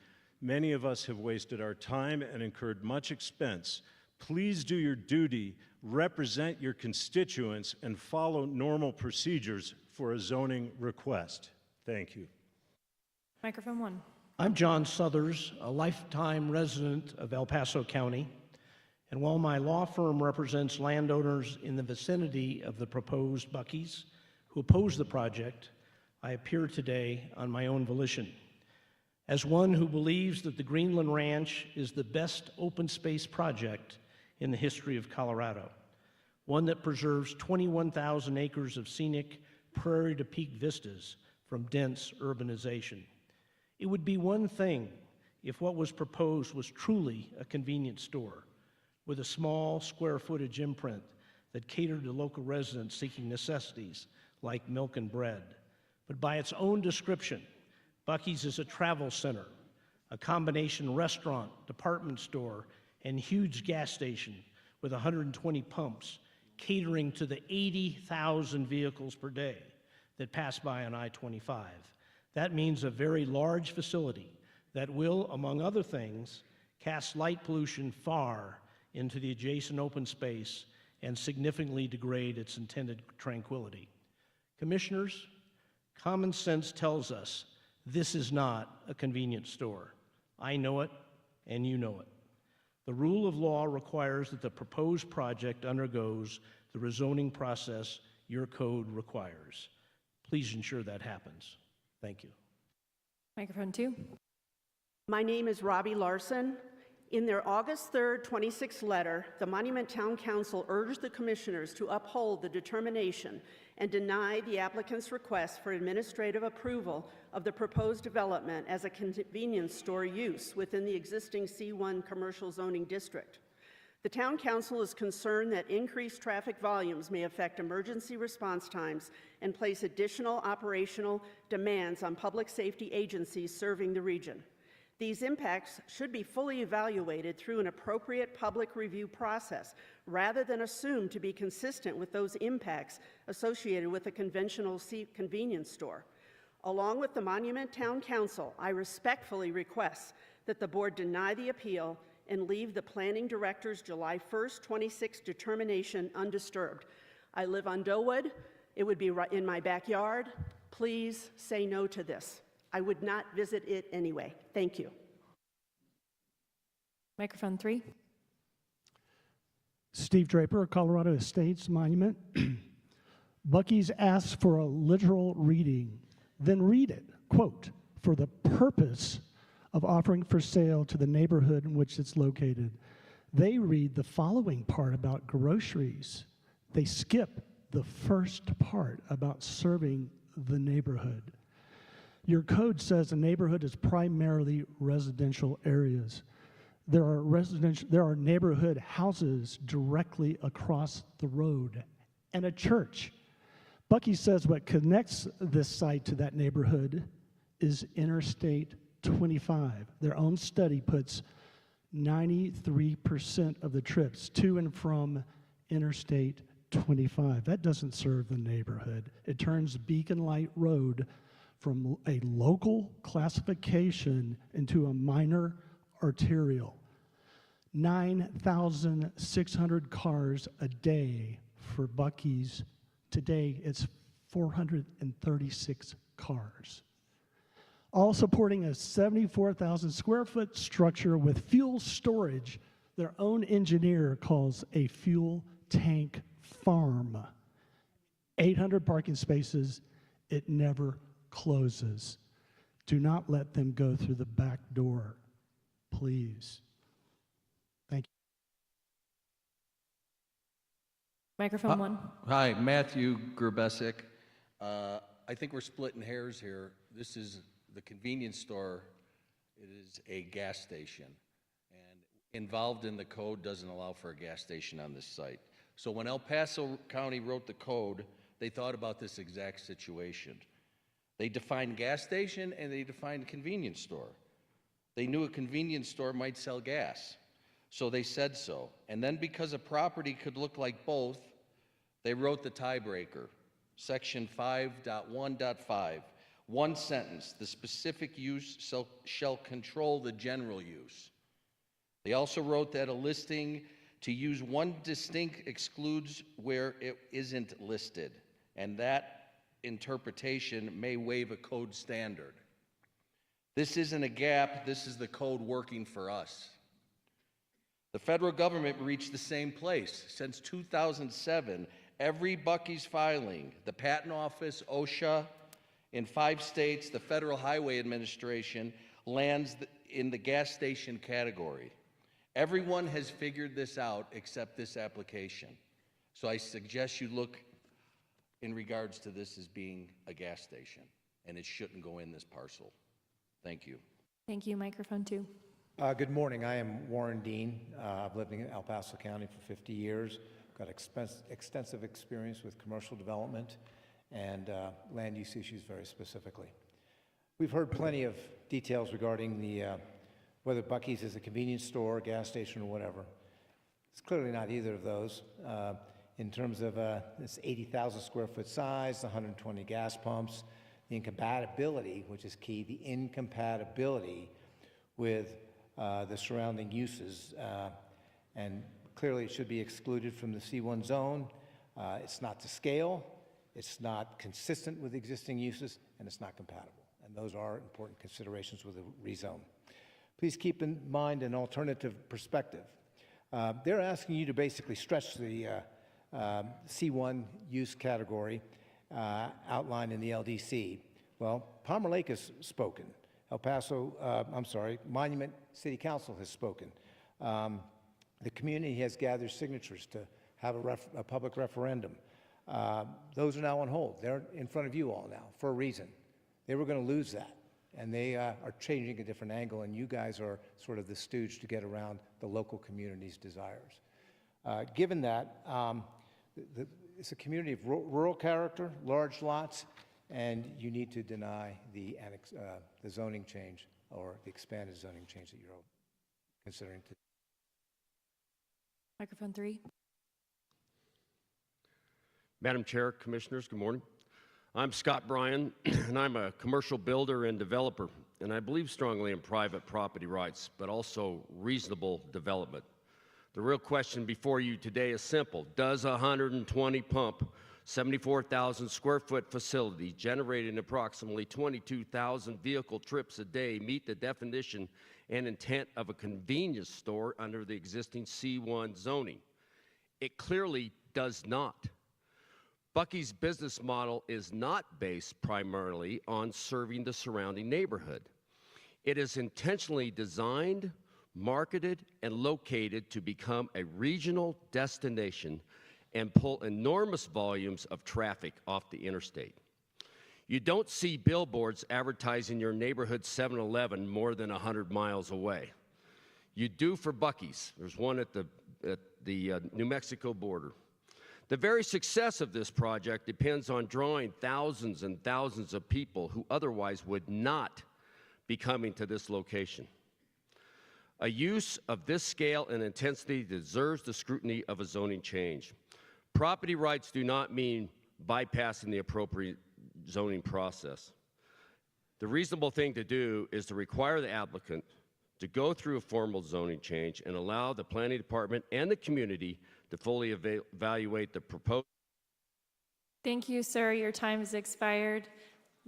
Many of us have wasted our time and incurred much expense. Please do your duty, represent your constituents, and follow normal procedures for a zoning request. Thank you. Microphone 1. I'm John Suthers, a lifetime resident of El Paso County, and while my law firm represents landowners in the vicinity of the proposed Buc-ee's who oppose the project, I appear today on my own volition. As one who believes that the Greenland Ranch is the best open space project in the history of Colorado, one that preserves 21,000 acres of scenic prairie-to-peak vistas from dense urbanization. It would be one thing if what was proposed was truly a convenience store with a small square footage imprint that catered to local residents seeking necessities like milk and bread. But by its own description, Buc-ee's is a travel center, a combination restaurant, department store, and huge gas station with 120 pumps, catering to the 80,000 vehicles per day that pass by on I-25. That means a very large facility that will, among other things, cast light pollution far into the adjacent open space and significantly degrade its intended tranquility. Commissioners, common sense tells us this is not a convenience store. I know it, and you know it. The rule of law requires that the proposed project undergoes the rezoning process your code requires. Please ensure that happens. Thank you. Microphone 2. My name is Robbie Larson. In their August 3rd, 26 letter, the Monument Town Council urged the commissioners to uphold the determination and deny the applicant's request for administrative approval of the proposed development as a convenience store use within the existing C1 commercial zoning district. The Town Council is concerned that increased traffic volumes may affect emergency response times and place additional operational demands on public safety agencies serving the region. These impacts should be fully evaluated through an appropriate public review process rather than assumed to be consistent with those impacts associated with a conventional convenience store. Along with the Monument Town Council, I respectfully request that the board deny the appeal and leave the planning director's July 1st, 26 determination undisturbed. I live on Doewood. It would be right in my backyard. Please say no to this. I would not visit it anyway. Thank you. Microphone 3. Steve Draper, Colorado Estates Monument. Buc-ee's asks for a literal reading, then read it, quote, for the purpose of offering for sale to the neighborhood in which it's located. They read the following part about groceries. They skip the first part about serving the neighborhood. Your code says a neighborhood is primarily residential areas. There are neighborhood houses directly across the road and a church. Buc-ee says what connects this site to that neighborhood is Interstate 25. Their own study puts 93% of the trips to and from Interstate 25. That doesn't serve the neighborhood. It turns Beacon Light Road from a local classification into a minor arterial. 9,600 cars a day for Buc-ee's. Today, it's 436 cars. All supporting a 74,000 square foot structure with fuel storage their own engineer calls a fuel tank farm. 800 parking spaces, it never closes. Do not let them go through the back door, please. Thank you. Microphone one. Hi, Matthew Gerbesic. I think we're splitting hairs here. This is the convenience store. It is a gas station. And involved in the code doesn't allow for a gas station on this site. So when El Paso County wrote the code, they thought about this exact situation. They defined gas station and they defined convenience store. They knew a convenience store might sell gas, so they said so. And then because a property could look like both, they wrote the tiebreaker, section 5.1.5. One sentence, the specific use shall control the general use. They also wrote that a listing to use one distinct excludes where it isn't listed, and that interpretation may waive a code standard. This isn't a gap, this is the code working for us. The federal government reached the same place. Since 2007, every Buc-ee's filing, the Patent Office, OSHA, in 5 states, the Federal Highway Administration, lands in the gas station category. Everyone has figured this out except this application. So I suggest you look in regards to this as being a gas station, and it shouldn't go in this parcel. Thank you. Thank you. Microphone two. Good morning. I am Warren Dean. I've lived in El Paso County for 50 years. Got extensive experience with commercial development and land use issues very specifically. We've heard plenty of details regarding whether Buc-ee's is a convenience store, gas station, or whatever. It's clearly not either of those. In terms of this 80,000 square foot size, 120 gas pumps, the incompatibility, which is key, the incompatibility with the surrounding uses, and clearly it should be excluded from the C1 zone. It's not to scale, it's not consistent with existing uses, and it's not compatible. And those are important considerations with a rezone. Please keep in mind an alternative perspective. They're asking you to basically stretch the C1 use category outlined in the LDC. Well, Palmer Lake has spoken. Monument City Council has spoken. The community has gathered signatures to have a public referendum. Those are now on hold. They're in front of you all now for a reason. They were going to lose that, and they are changing a different angle, and you guys are sort of the stooge to get around the local community's desires. Given that, it's a community of rural character, large lots, and you need to deny the zoning change or the expanded zoning change that you're considering. Microphone three. Madam Chair, Commissioners, good morning. I'm Scott Bryan, and I'm a commercial builder and developer, and I believe strongly in private property rights, but also reasonable development. The real question before you today is simple. Does a 120 pump, 74,000 square foot facility generating approximately 22,000 vehicle trips a day meet the definition and intent of a convenience store under the existing C1 zoning? It clearly does not. Buc-ee's business model is not based primarily on serving the surrounding neighborhood. It is intentionally designed, marketed, and located to become a regional destination and pull enormous volumes of traffic off the interstate. You don't see billboards advertising your neighborhood 7-Eleven more than 100 miles away. You do for Buc-ee's. There's one at the New Mexico border. The very success of this project depends on drawing thousands and thousands of people who otherwise would not be coming to this location. A use of this scale and intensity deserves the scrutiny of a zoning change. Property rights do not mean bypassing the appropriate zoning process. The reasonable thing to do is to require the applicant to go through a formal zoning change and allow the planning department and the community to fully evaluate the proposed. Thank you, sir. Your time has expired.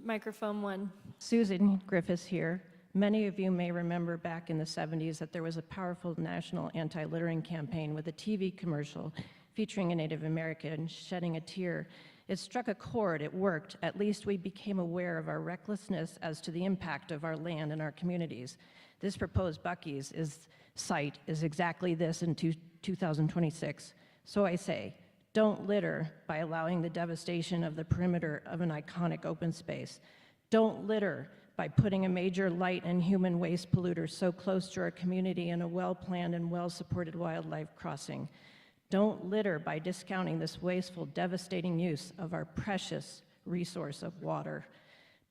Microphone 1. Susan Griffiths here. Many of you may remember back in the 70s that there was a powerful national anti-littering campaign with a TV commercial featuring a Native American shedding a tear. It struck a chord, it worked. At least we became aware of our recklessness as to the impact of our land and our communities. This proposed Buc-ee's site is exactly this in 2026. So I say, don't litter by allowing the devastation of the perimeter of an iconic open space. Don't litter by putting a major light and human waste polluter so close to our community and a well-planned and well-supported wildlife crossing. Don't litter by discounting this wasteful, devastating use of our precious resource of water.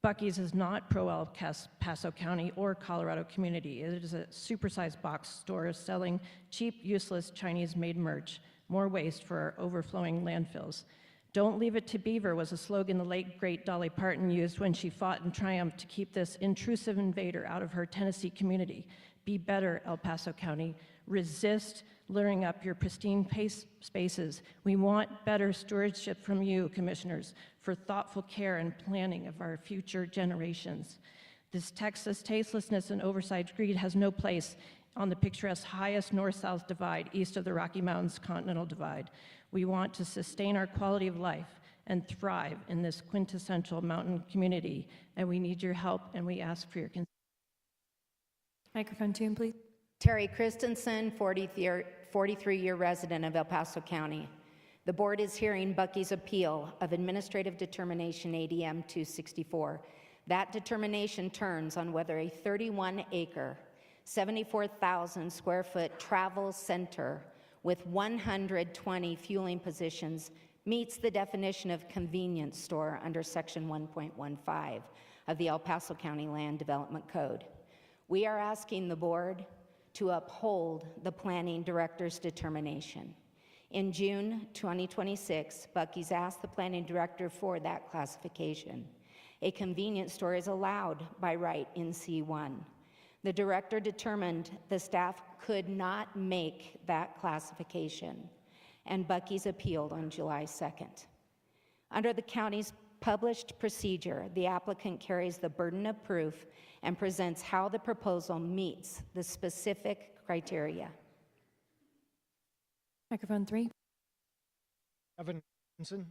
Buc-ee's is not pro-El Paso County or Colorado community. It is a supersized box store selling cheap, useless Chinese-made merch, more waste for our overflowing landfills. Don't leave it to Beaver was a slogan the late, great Dolly Parton used when she fought in triumph to keep this intrusive invader out of her Tennessee community. Be better, El Paso County. Resist littering up your pristine spaces. We want better stewardship from you, commissioners, for thoughtful care and planning of our future generations. This Texas tastelessness and oversized greed has no place on the picturesque highest north-south divide east of the Rocky Mountains Continental Divide. We want to sustain our quality of life and thrive in this quintessential mountain community, and we need your help, and we ask for your consent. Microphone 2, please. Terry Christensen, 43-year resident of El Paso County. The board is hearing Buc-ee's appeal of administrative determination ADM 264. That determination turns on whether a 31-acre, 74,000 square foot travel center with 120 fueling positions meets the definition of convenience store under section 1.15 of the El Paso County Land Development Code. We are asking the board to uphold the planning director's determination. In June 2026, Buc-ee's asked the planning director for that classification. A convenience store is allowed by right in C1. The director determined the staff could not make that classification, and Buc-ee's appealed on July 2nd. Under the county's published procedure, the applicant carries the burden of proof and presents how the proposal meets the specific criteria. Microphone 3. Evan Johnson,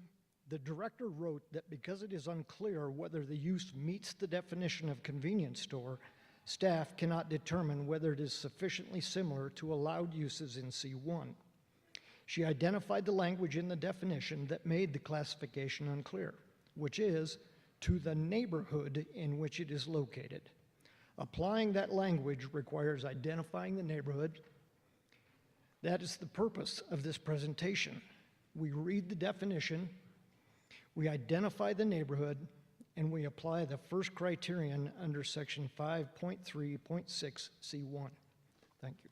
the director wrote that because it is unclear whether the use meets the definition of convenience store, staff cannot determine whether it is sufficiently similar to allowed uses in C1. She identified the language in the definition that made the classification unclear, which is to the neighborhood in which it is located. Applying that language requires identifying the neighborhood. That is the purpose of this presentation. We read the definition, we identify the neighborhood, and we apply the first criterion under section 5.3.6 C1. Thank you.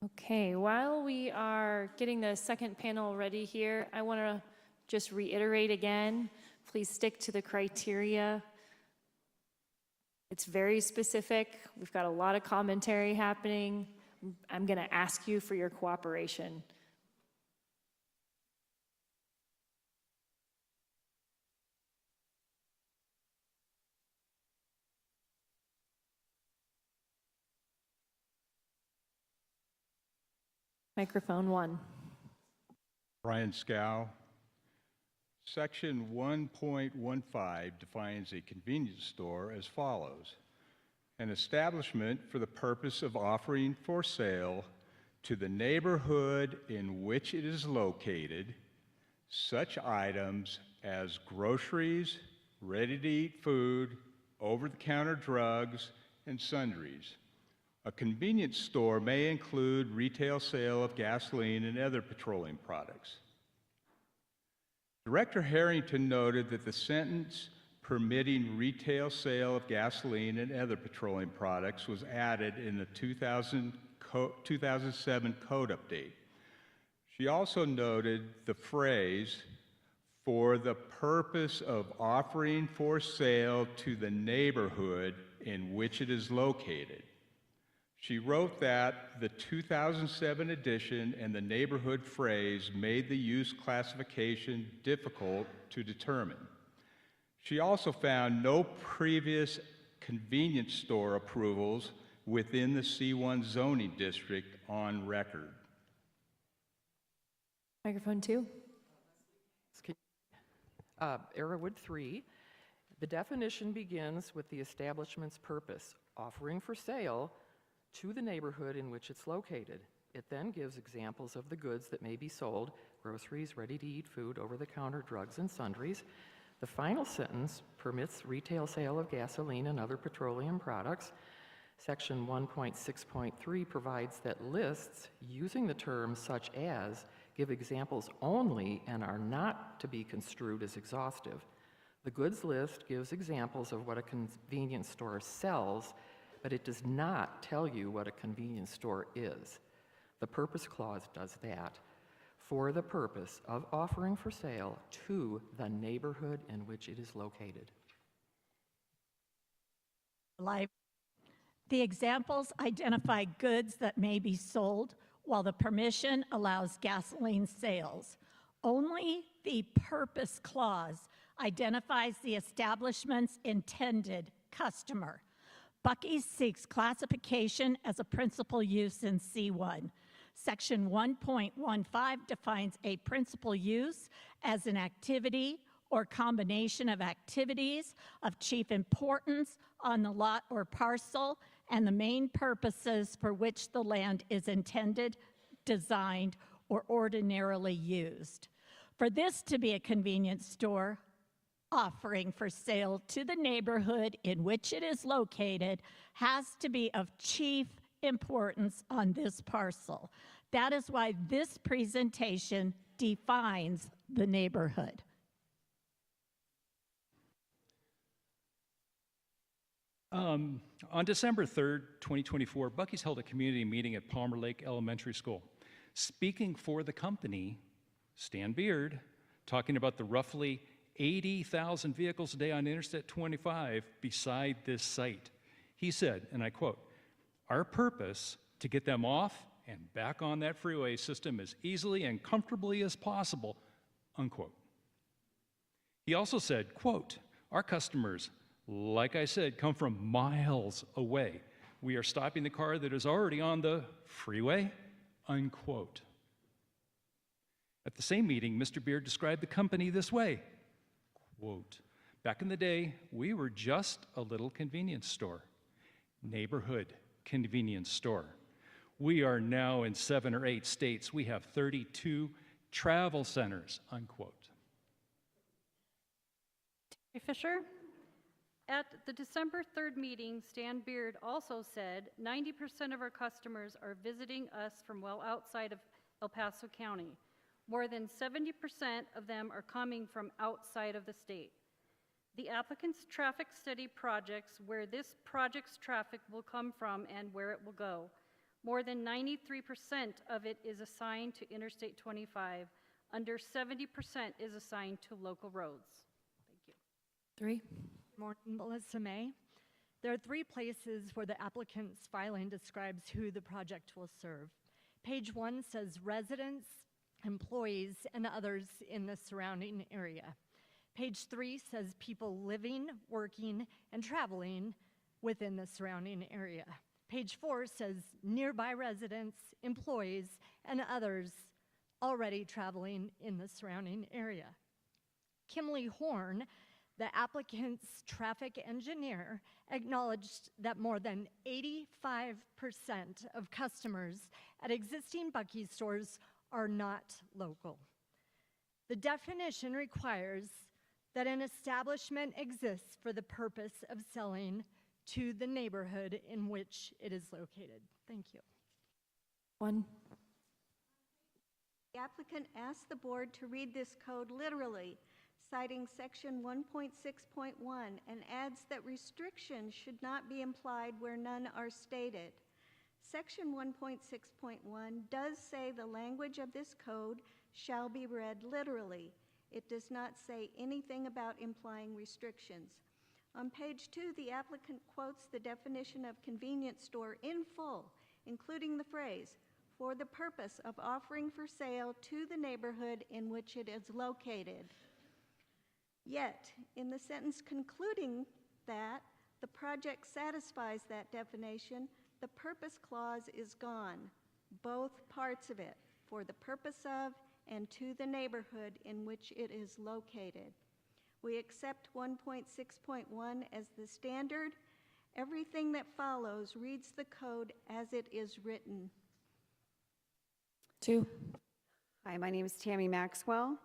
Okay, while we are getting the second panel ready here, I want to just reiterate again, please stick to the criteria. It's very specific. We've got a lot of commentary happening. I'm going to ask you for your cooperation. Microphone 1. Brian Scow. Section 1.15 defines a convenience store as follows: an establishment for the purpose of offering for sale to the neighborhood in which it is located such items as groceries, ready-to-eat food, over-the-counter drugs, and sundries. A convenience store may include retail sale of gasoline and other petroleum products. Director Harrington noted that the sentence permitting retail sale of gasoline and other petroleum products was added in the 2007 code update. She also noted the phrase, "for the purpose of offering for sale to the neighborhood in which it is located." She wrote that the 2007 edition and the neighborhood phrase made the use classification difficult to determine. She also found no previous convenience store approvals within the C1 zoning district on record. Microphone 2. Arrowwood 3, the definition begins with the establishment's purpose, offering for sale to the neighborhood in which it's located. It then gives examples of the goods that may be sold: groceries, ready-to-eat food, over-the-counter drugs, and sundries. The final sentence permits retail sale of gasoline and other petroleum products. Section 1.6.3 provides that lists using the term such as give examples only and are not to be construed as exhaustive. The goods list gives examples of what a convenience store sells, but it does not tell you what a convenience store is. The purpose clause does that, for the purpose of offering for sale to the neighborhood in which it is located. The examples identify goods that may be sold, while the permission allows gasoline sales. Only the purpose clause identifies the establishment's intended customer. Buc-ee seeks classification as a principal use in C1. Section 1.15 defines a principal use as an activity or combination of activities of chief importance on the lot or parcel and the main purposes for which the land is intended, designed, or ordinarily used. For this to be a convenience store offering for sale to the neighborhood in which it is located has to be of chief importance on this parcel. That is why this presentation defines the neighborhood. On December 3rd, 2024, Buc-ee's held a community meeting at Palmer Lake Elementary School. Speaking for the company, Stan Beard, talking about the roughly 80,000 vehicles a day on Interstate 25 beside this site. He said, and I quote, "Our purpose to get them off and back on that freeway system as easily and comfortably as possible," unquote. He also said, quote, "Our customers, like I said, come from miles away. We are stopping the car that is already on the freeway," unquote. At the same meeting, Mr. Beard described the company this way, quote, "Back in the day, we were just a little convenience store, neighborhood convenience store. We are now in 7 or 8 states. We have 32 travel centers," unquote. Hey, Fisher? At the December 3rd meeting, Stan Beard also said 90% of our customers are visiting us from well outside of El Paso County. More than 70% of them are coming from outside of the state. The applicant's traffic study projects where this project's traffic will come from and where it will go. More than 93% of it is assigned to Interstate 25. Under 70% is assigned to local roads. Thank you. 3. Morning, Melissa May. There are 3 places where the applicant's filing describes who the project will serve. Page 1 says residents, employees, and others in the surrounding area. Page 3 says people living, working, and traveling within the surrounding area. Page 4 says nearby residents, employees, and others already traveling in the surrounding area. Kimberly Horn, the applicant's traffic engineer, acknowledged that more than 85% of customers at existing Buc-ee stores are not local. The definition requires that an establishment exists for the purpose of selling to the neighborhood in which it is located. Thank you. 1. The applicant asked the board to read this code literally, citing section 1.6.1, and adds that restrictions should not be implied where none are stated. Section 1.6.1 does say the language of this code shall be read literally. It does not say anything about implying restrictions. On page 2, the applicant quotes the definition of convenience store in full, including the phrase, "for the purpose of offering for sale to the neighborhood in which it is located." Yet, in the sentence concluding that the project satisfies that definition, the purpose clause is gone, both parts of it, for the purpose of and to the neighborhood in which it is located. We accept 1.6.1 as the standard. Everything that follows reads the code as it is written. 2. Hi, my name is Tammy Maxwell.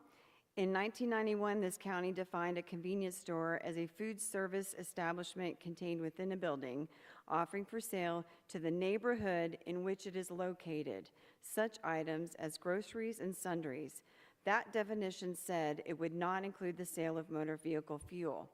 In 1991, this county defined a convenience store as a food service establishment contained within a building, offering for sale to the neighborhood in which it is located, such items as groceries and sundries. That definition said it would not include the sale of motor vehicle fuel.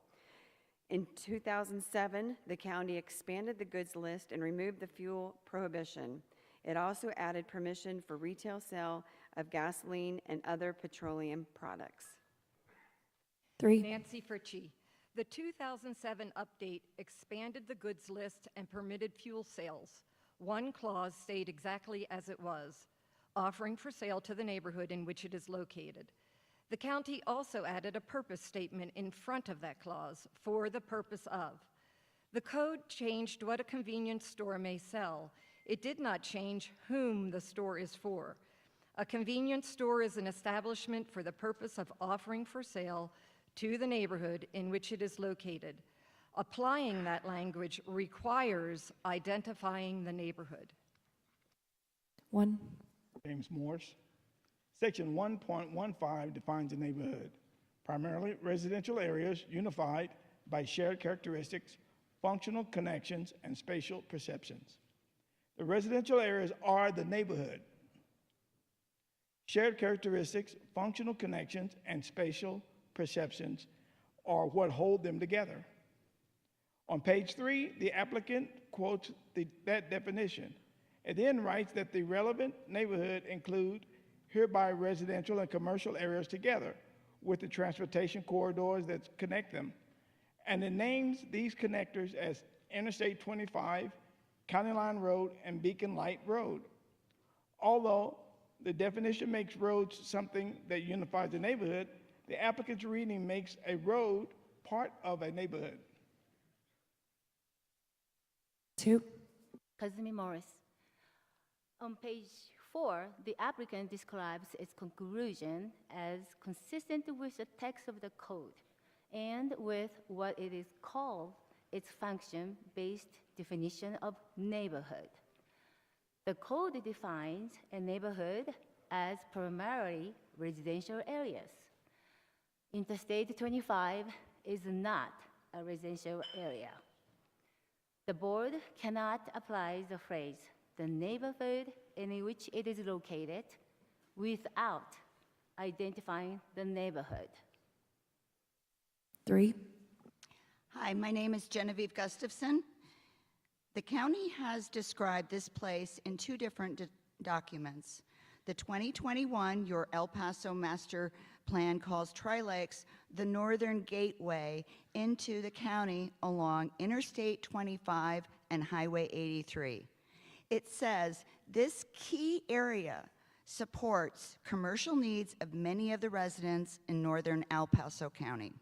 In 2007, the county expanded the goods list and removed the fuel prohibition. It also added permission for retail sale of gasoline and other petroleum products. 3. Nancy Fritchie. The 2007 update expanded the goods list and permitted fuel sales. One clause stayed exactly as it was, offering for sale to the neighborhood in which it is located. The county also added a purpose statement in front of that clause, for the purpose of. The code changed what a convenience store may sell. It did not change whom the store is for. A convenience store is an establishment for the purpose of offering for sale to the neighborhood in which it is located. Applying that language requires identifying the neighborhood. 1. James Morse. Section 1.15 defines a neighborhood, primarily residential areas unified by shared characteristics, functional connections, and spatial perceptions. The residential areas are the neighborhood. Shared characteristics, functional connections, and spatial perceptions are what hold them together. On page 3, the applicant quotes that definition and then writes that the relevant neighborhood include hereby residential and commercial areas together with the transportation corridors that connect them. And it names these connectors as Interstate 25, County Line Road, and Beacon Light Road. Although the definition makes roads something that unifies the neighborhood, the applicant's reading makes a road part of a neighborhood. 2. Kazumi Morris. On page 4, the applicant describes its conclusion as consistent with the text of the code and with what it is called its function-based definition of neighborhood. The code defines a neighborhood as primarily residential areas. Interstate 25 is not a residential area. The board cannot apply the phrase, the neighborhood in which it is located, without identifying the neighborhood. 3. Hi, my name is Genevieve Gustafson. The county has described this place in 2 different documents. The 2021, your El Paso Master Plan calls Tri-Lakes the northern gateway into the county along Interstate 25 and Highway 83. It says this key area supports commercial needs of many of the residents in northern El Paso County.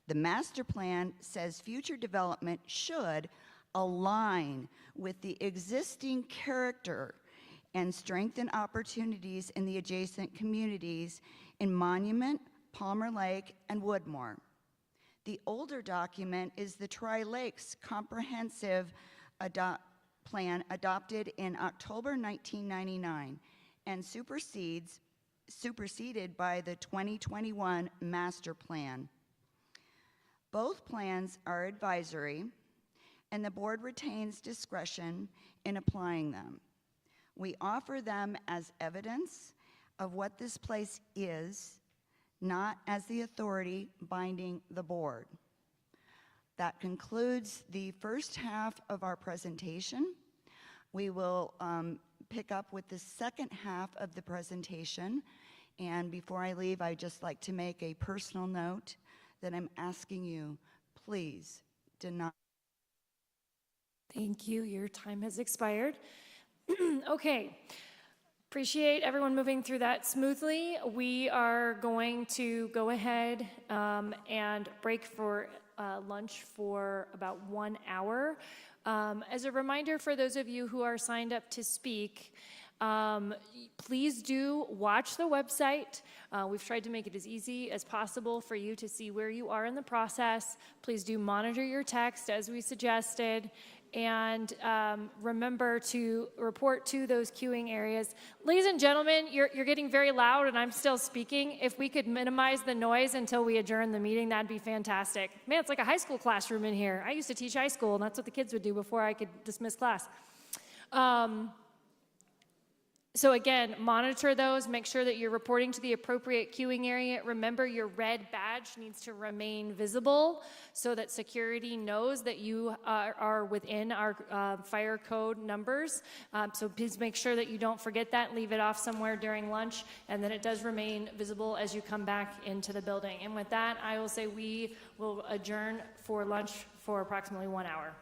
The master plan says future development should align with the existing character and strengthen opportunities in the adjacent communities in Monument, Palmer Lake, and Woodmore. The older document is the Tri-Lakes Comprehensive Plan adopted in October 1999 and superseded by the 2021 Master Plan. Both plans are advisory, and the board retains discretion in applying them. We offer them as evidence of what this place is, not as the authority binding the board. That concludes the first half of our presentation. We will pick up with the second half of the presentation. And before I leave, I'd just like to make a personal note that I'm asking you, please Denied. Thank you. Your time has expired. Okay. Appreciate everyone moving through that smoothly. We are going to go ahead and break for lunch for about 1 hour. As a reminder for those of you who are signed up to speak, please do watch the website. We've tried to make it as easy as possible for you to see where you are in the process. Please do monitor your text as we suggested. And remember to report to those queuing areas. Ladies and gentlemen, you're getting very loud and I'm still speaking. If we could minimize the noise until we adjourn the meeting, that'd be fantastic. Man, it's like a high school classroom in here. I used to teach high school and that's what the kids would do before I could dismiss class. So again, monitor those, make sure that you're reporting to the appropriate queuing area. Remember, your red badge needs to remain visible so that security knows that you are within our fire code numbers. So please make sure that you don't forget that, leave it off somewhere during lunch, and that it does remain visible as you come back into the building. And with that, I will say we will adjourn for lunch for approximately 1 hour.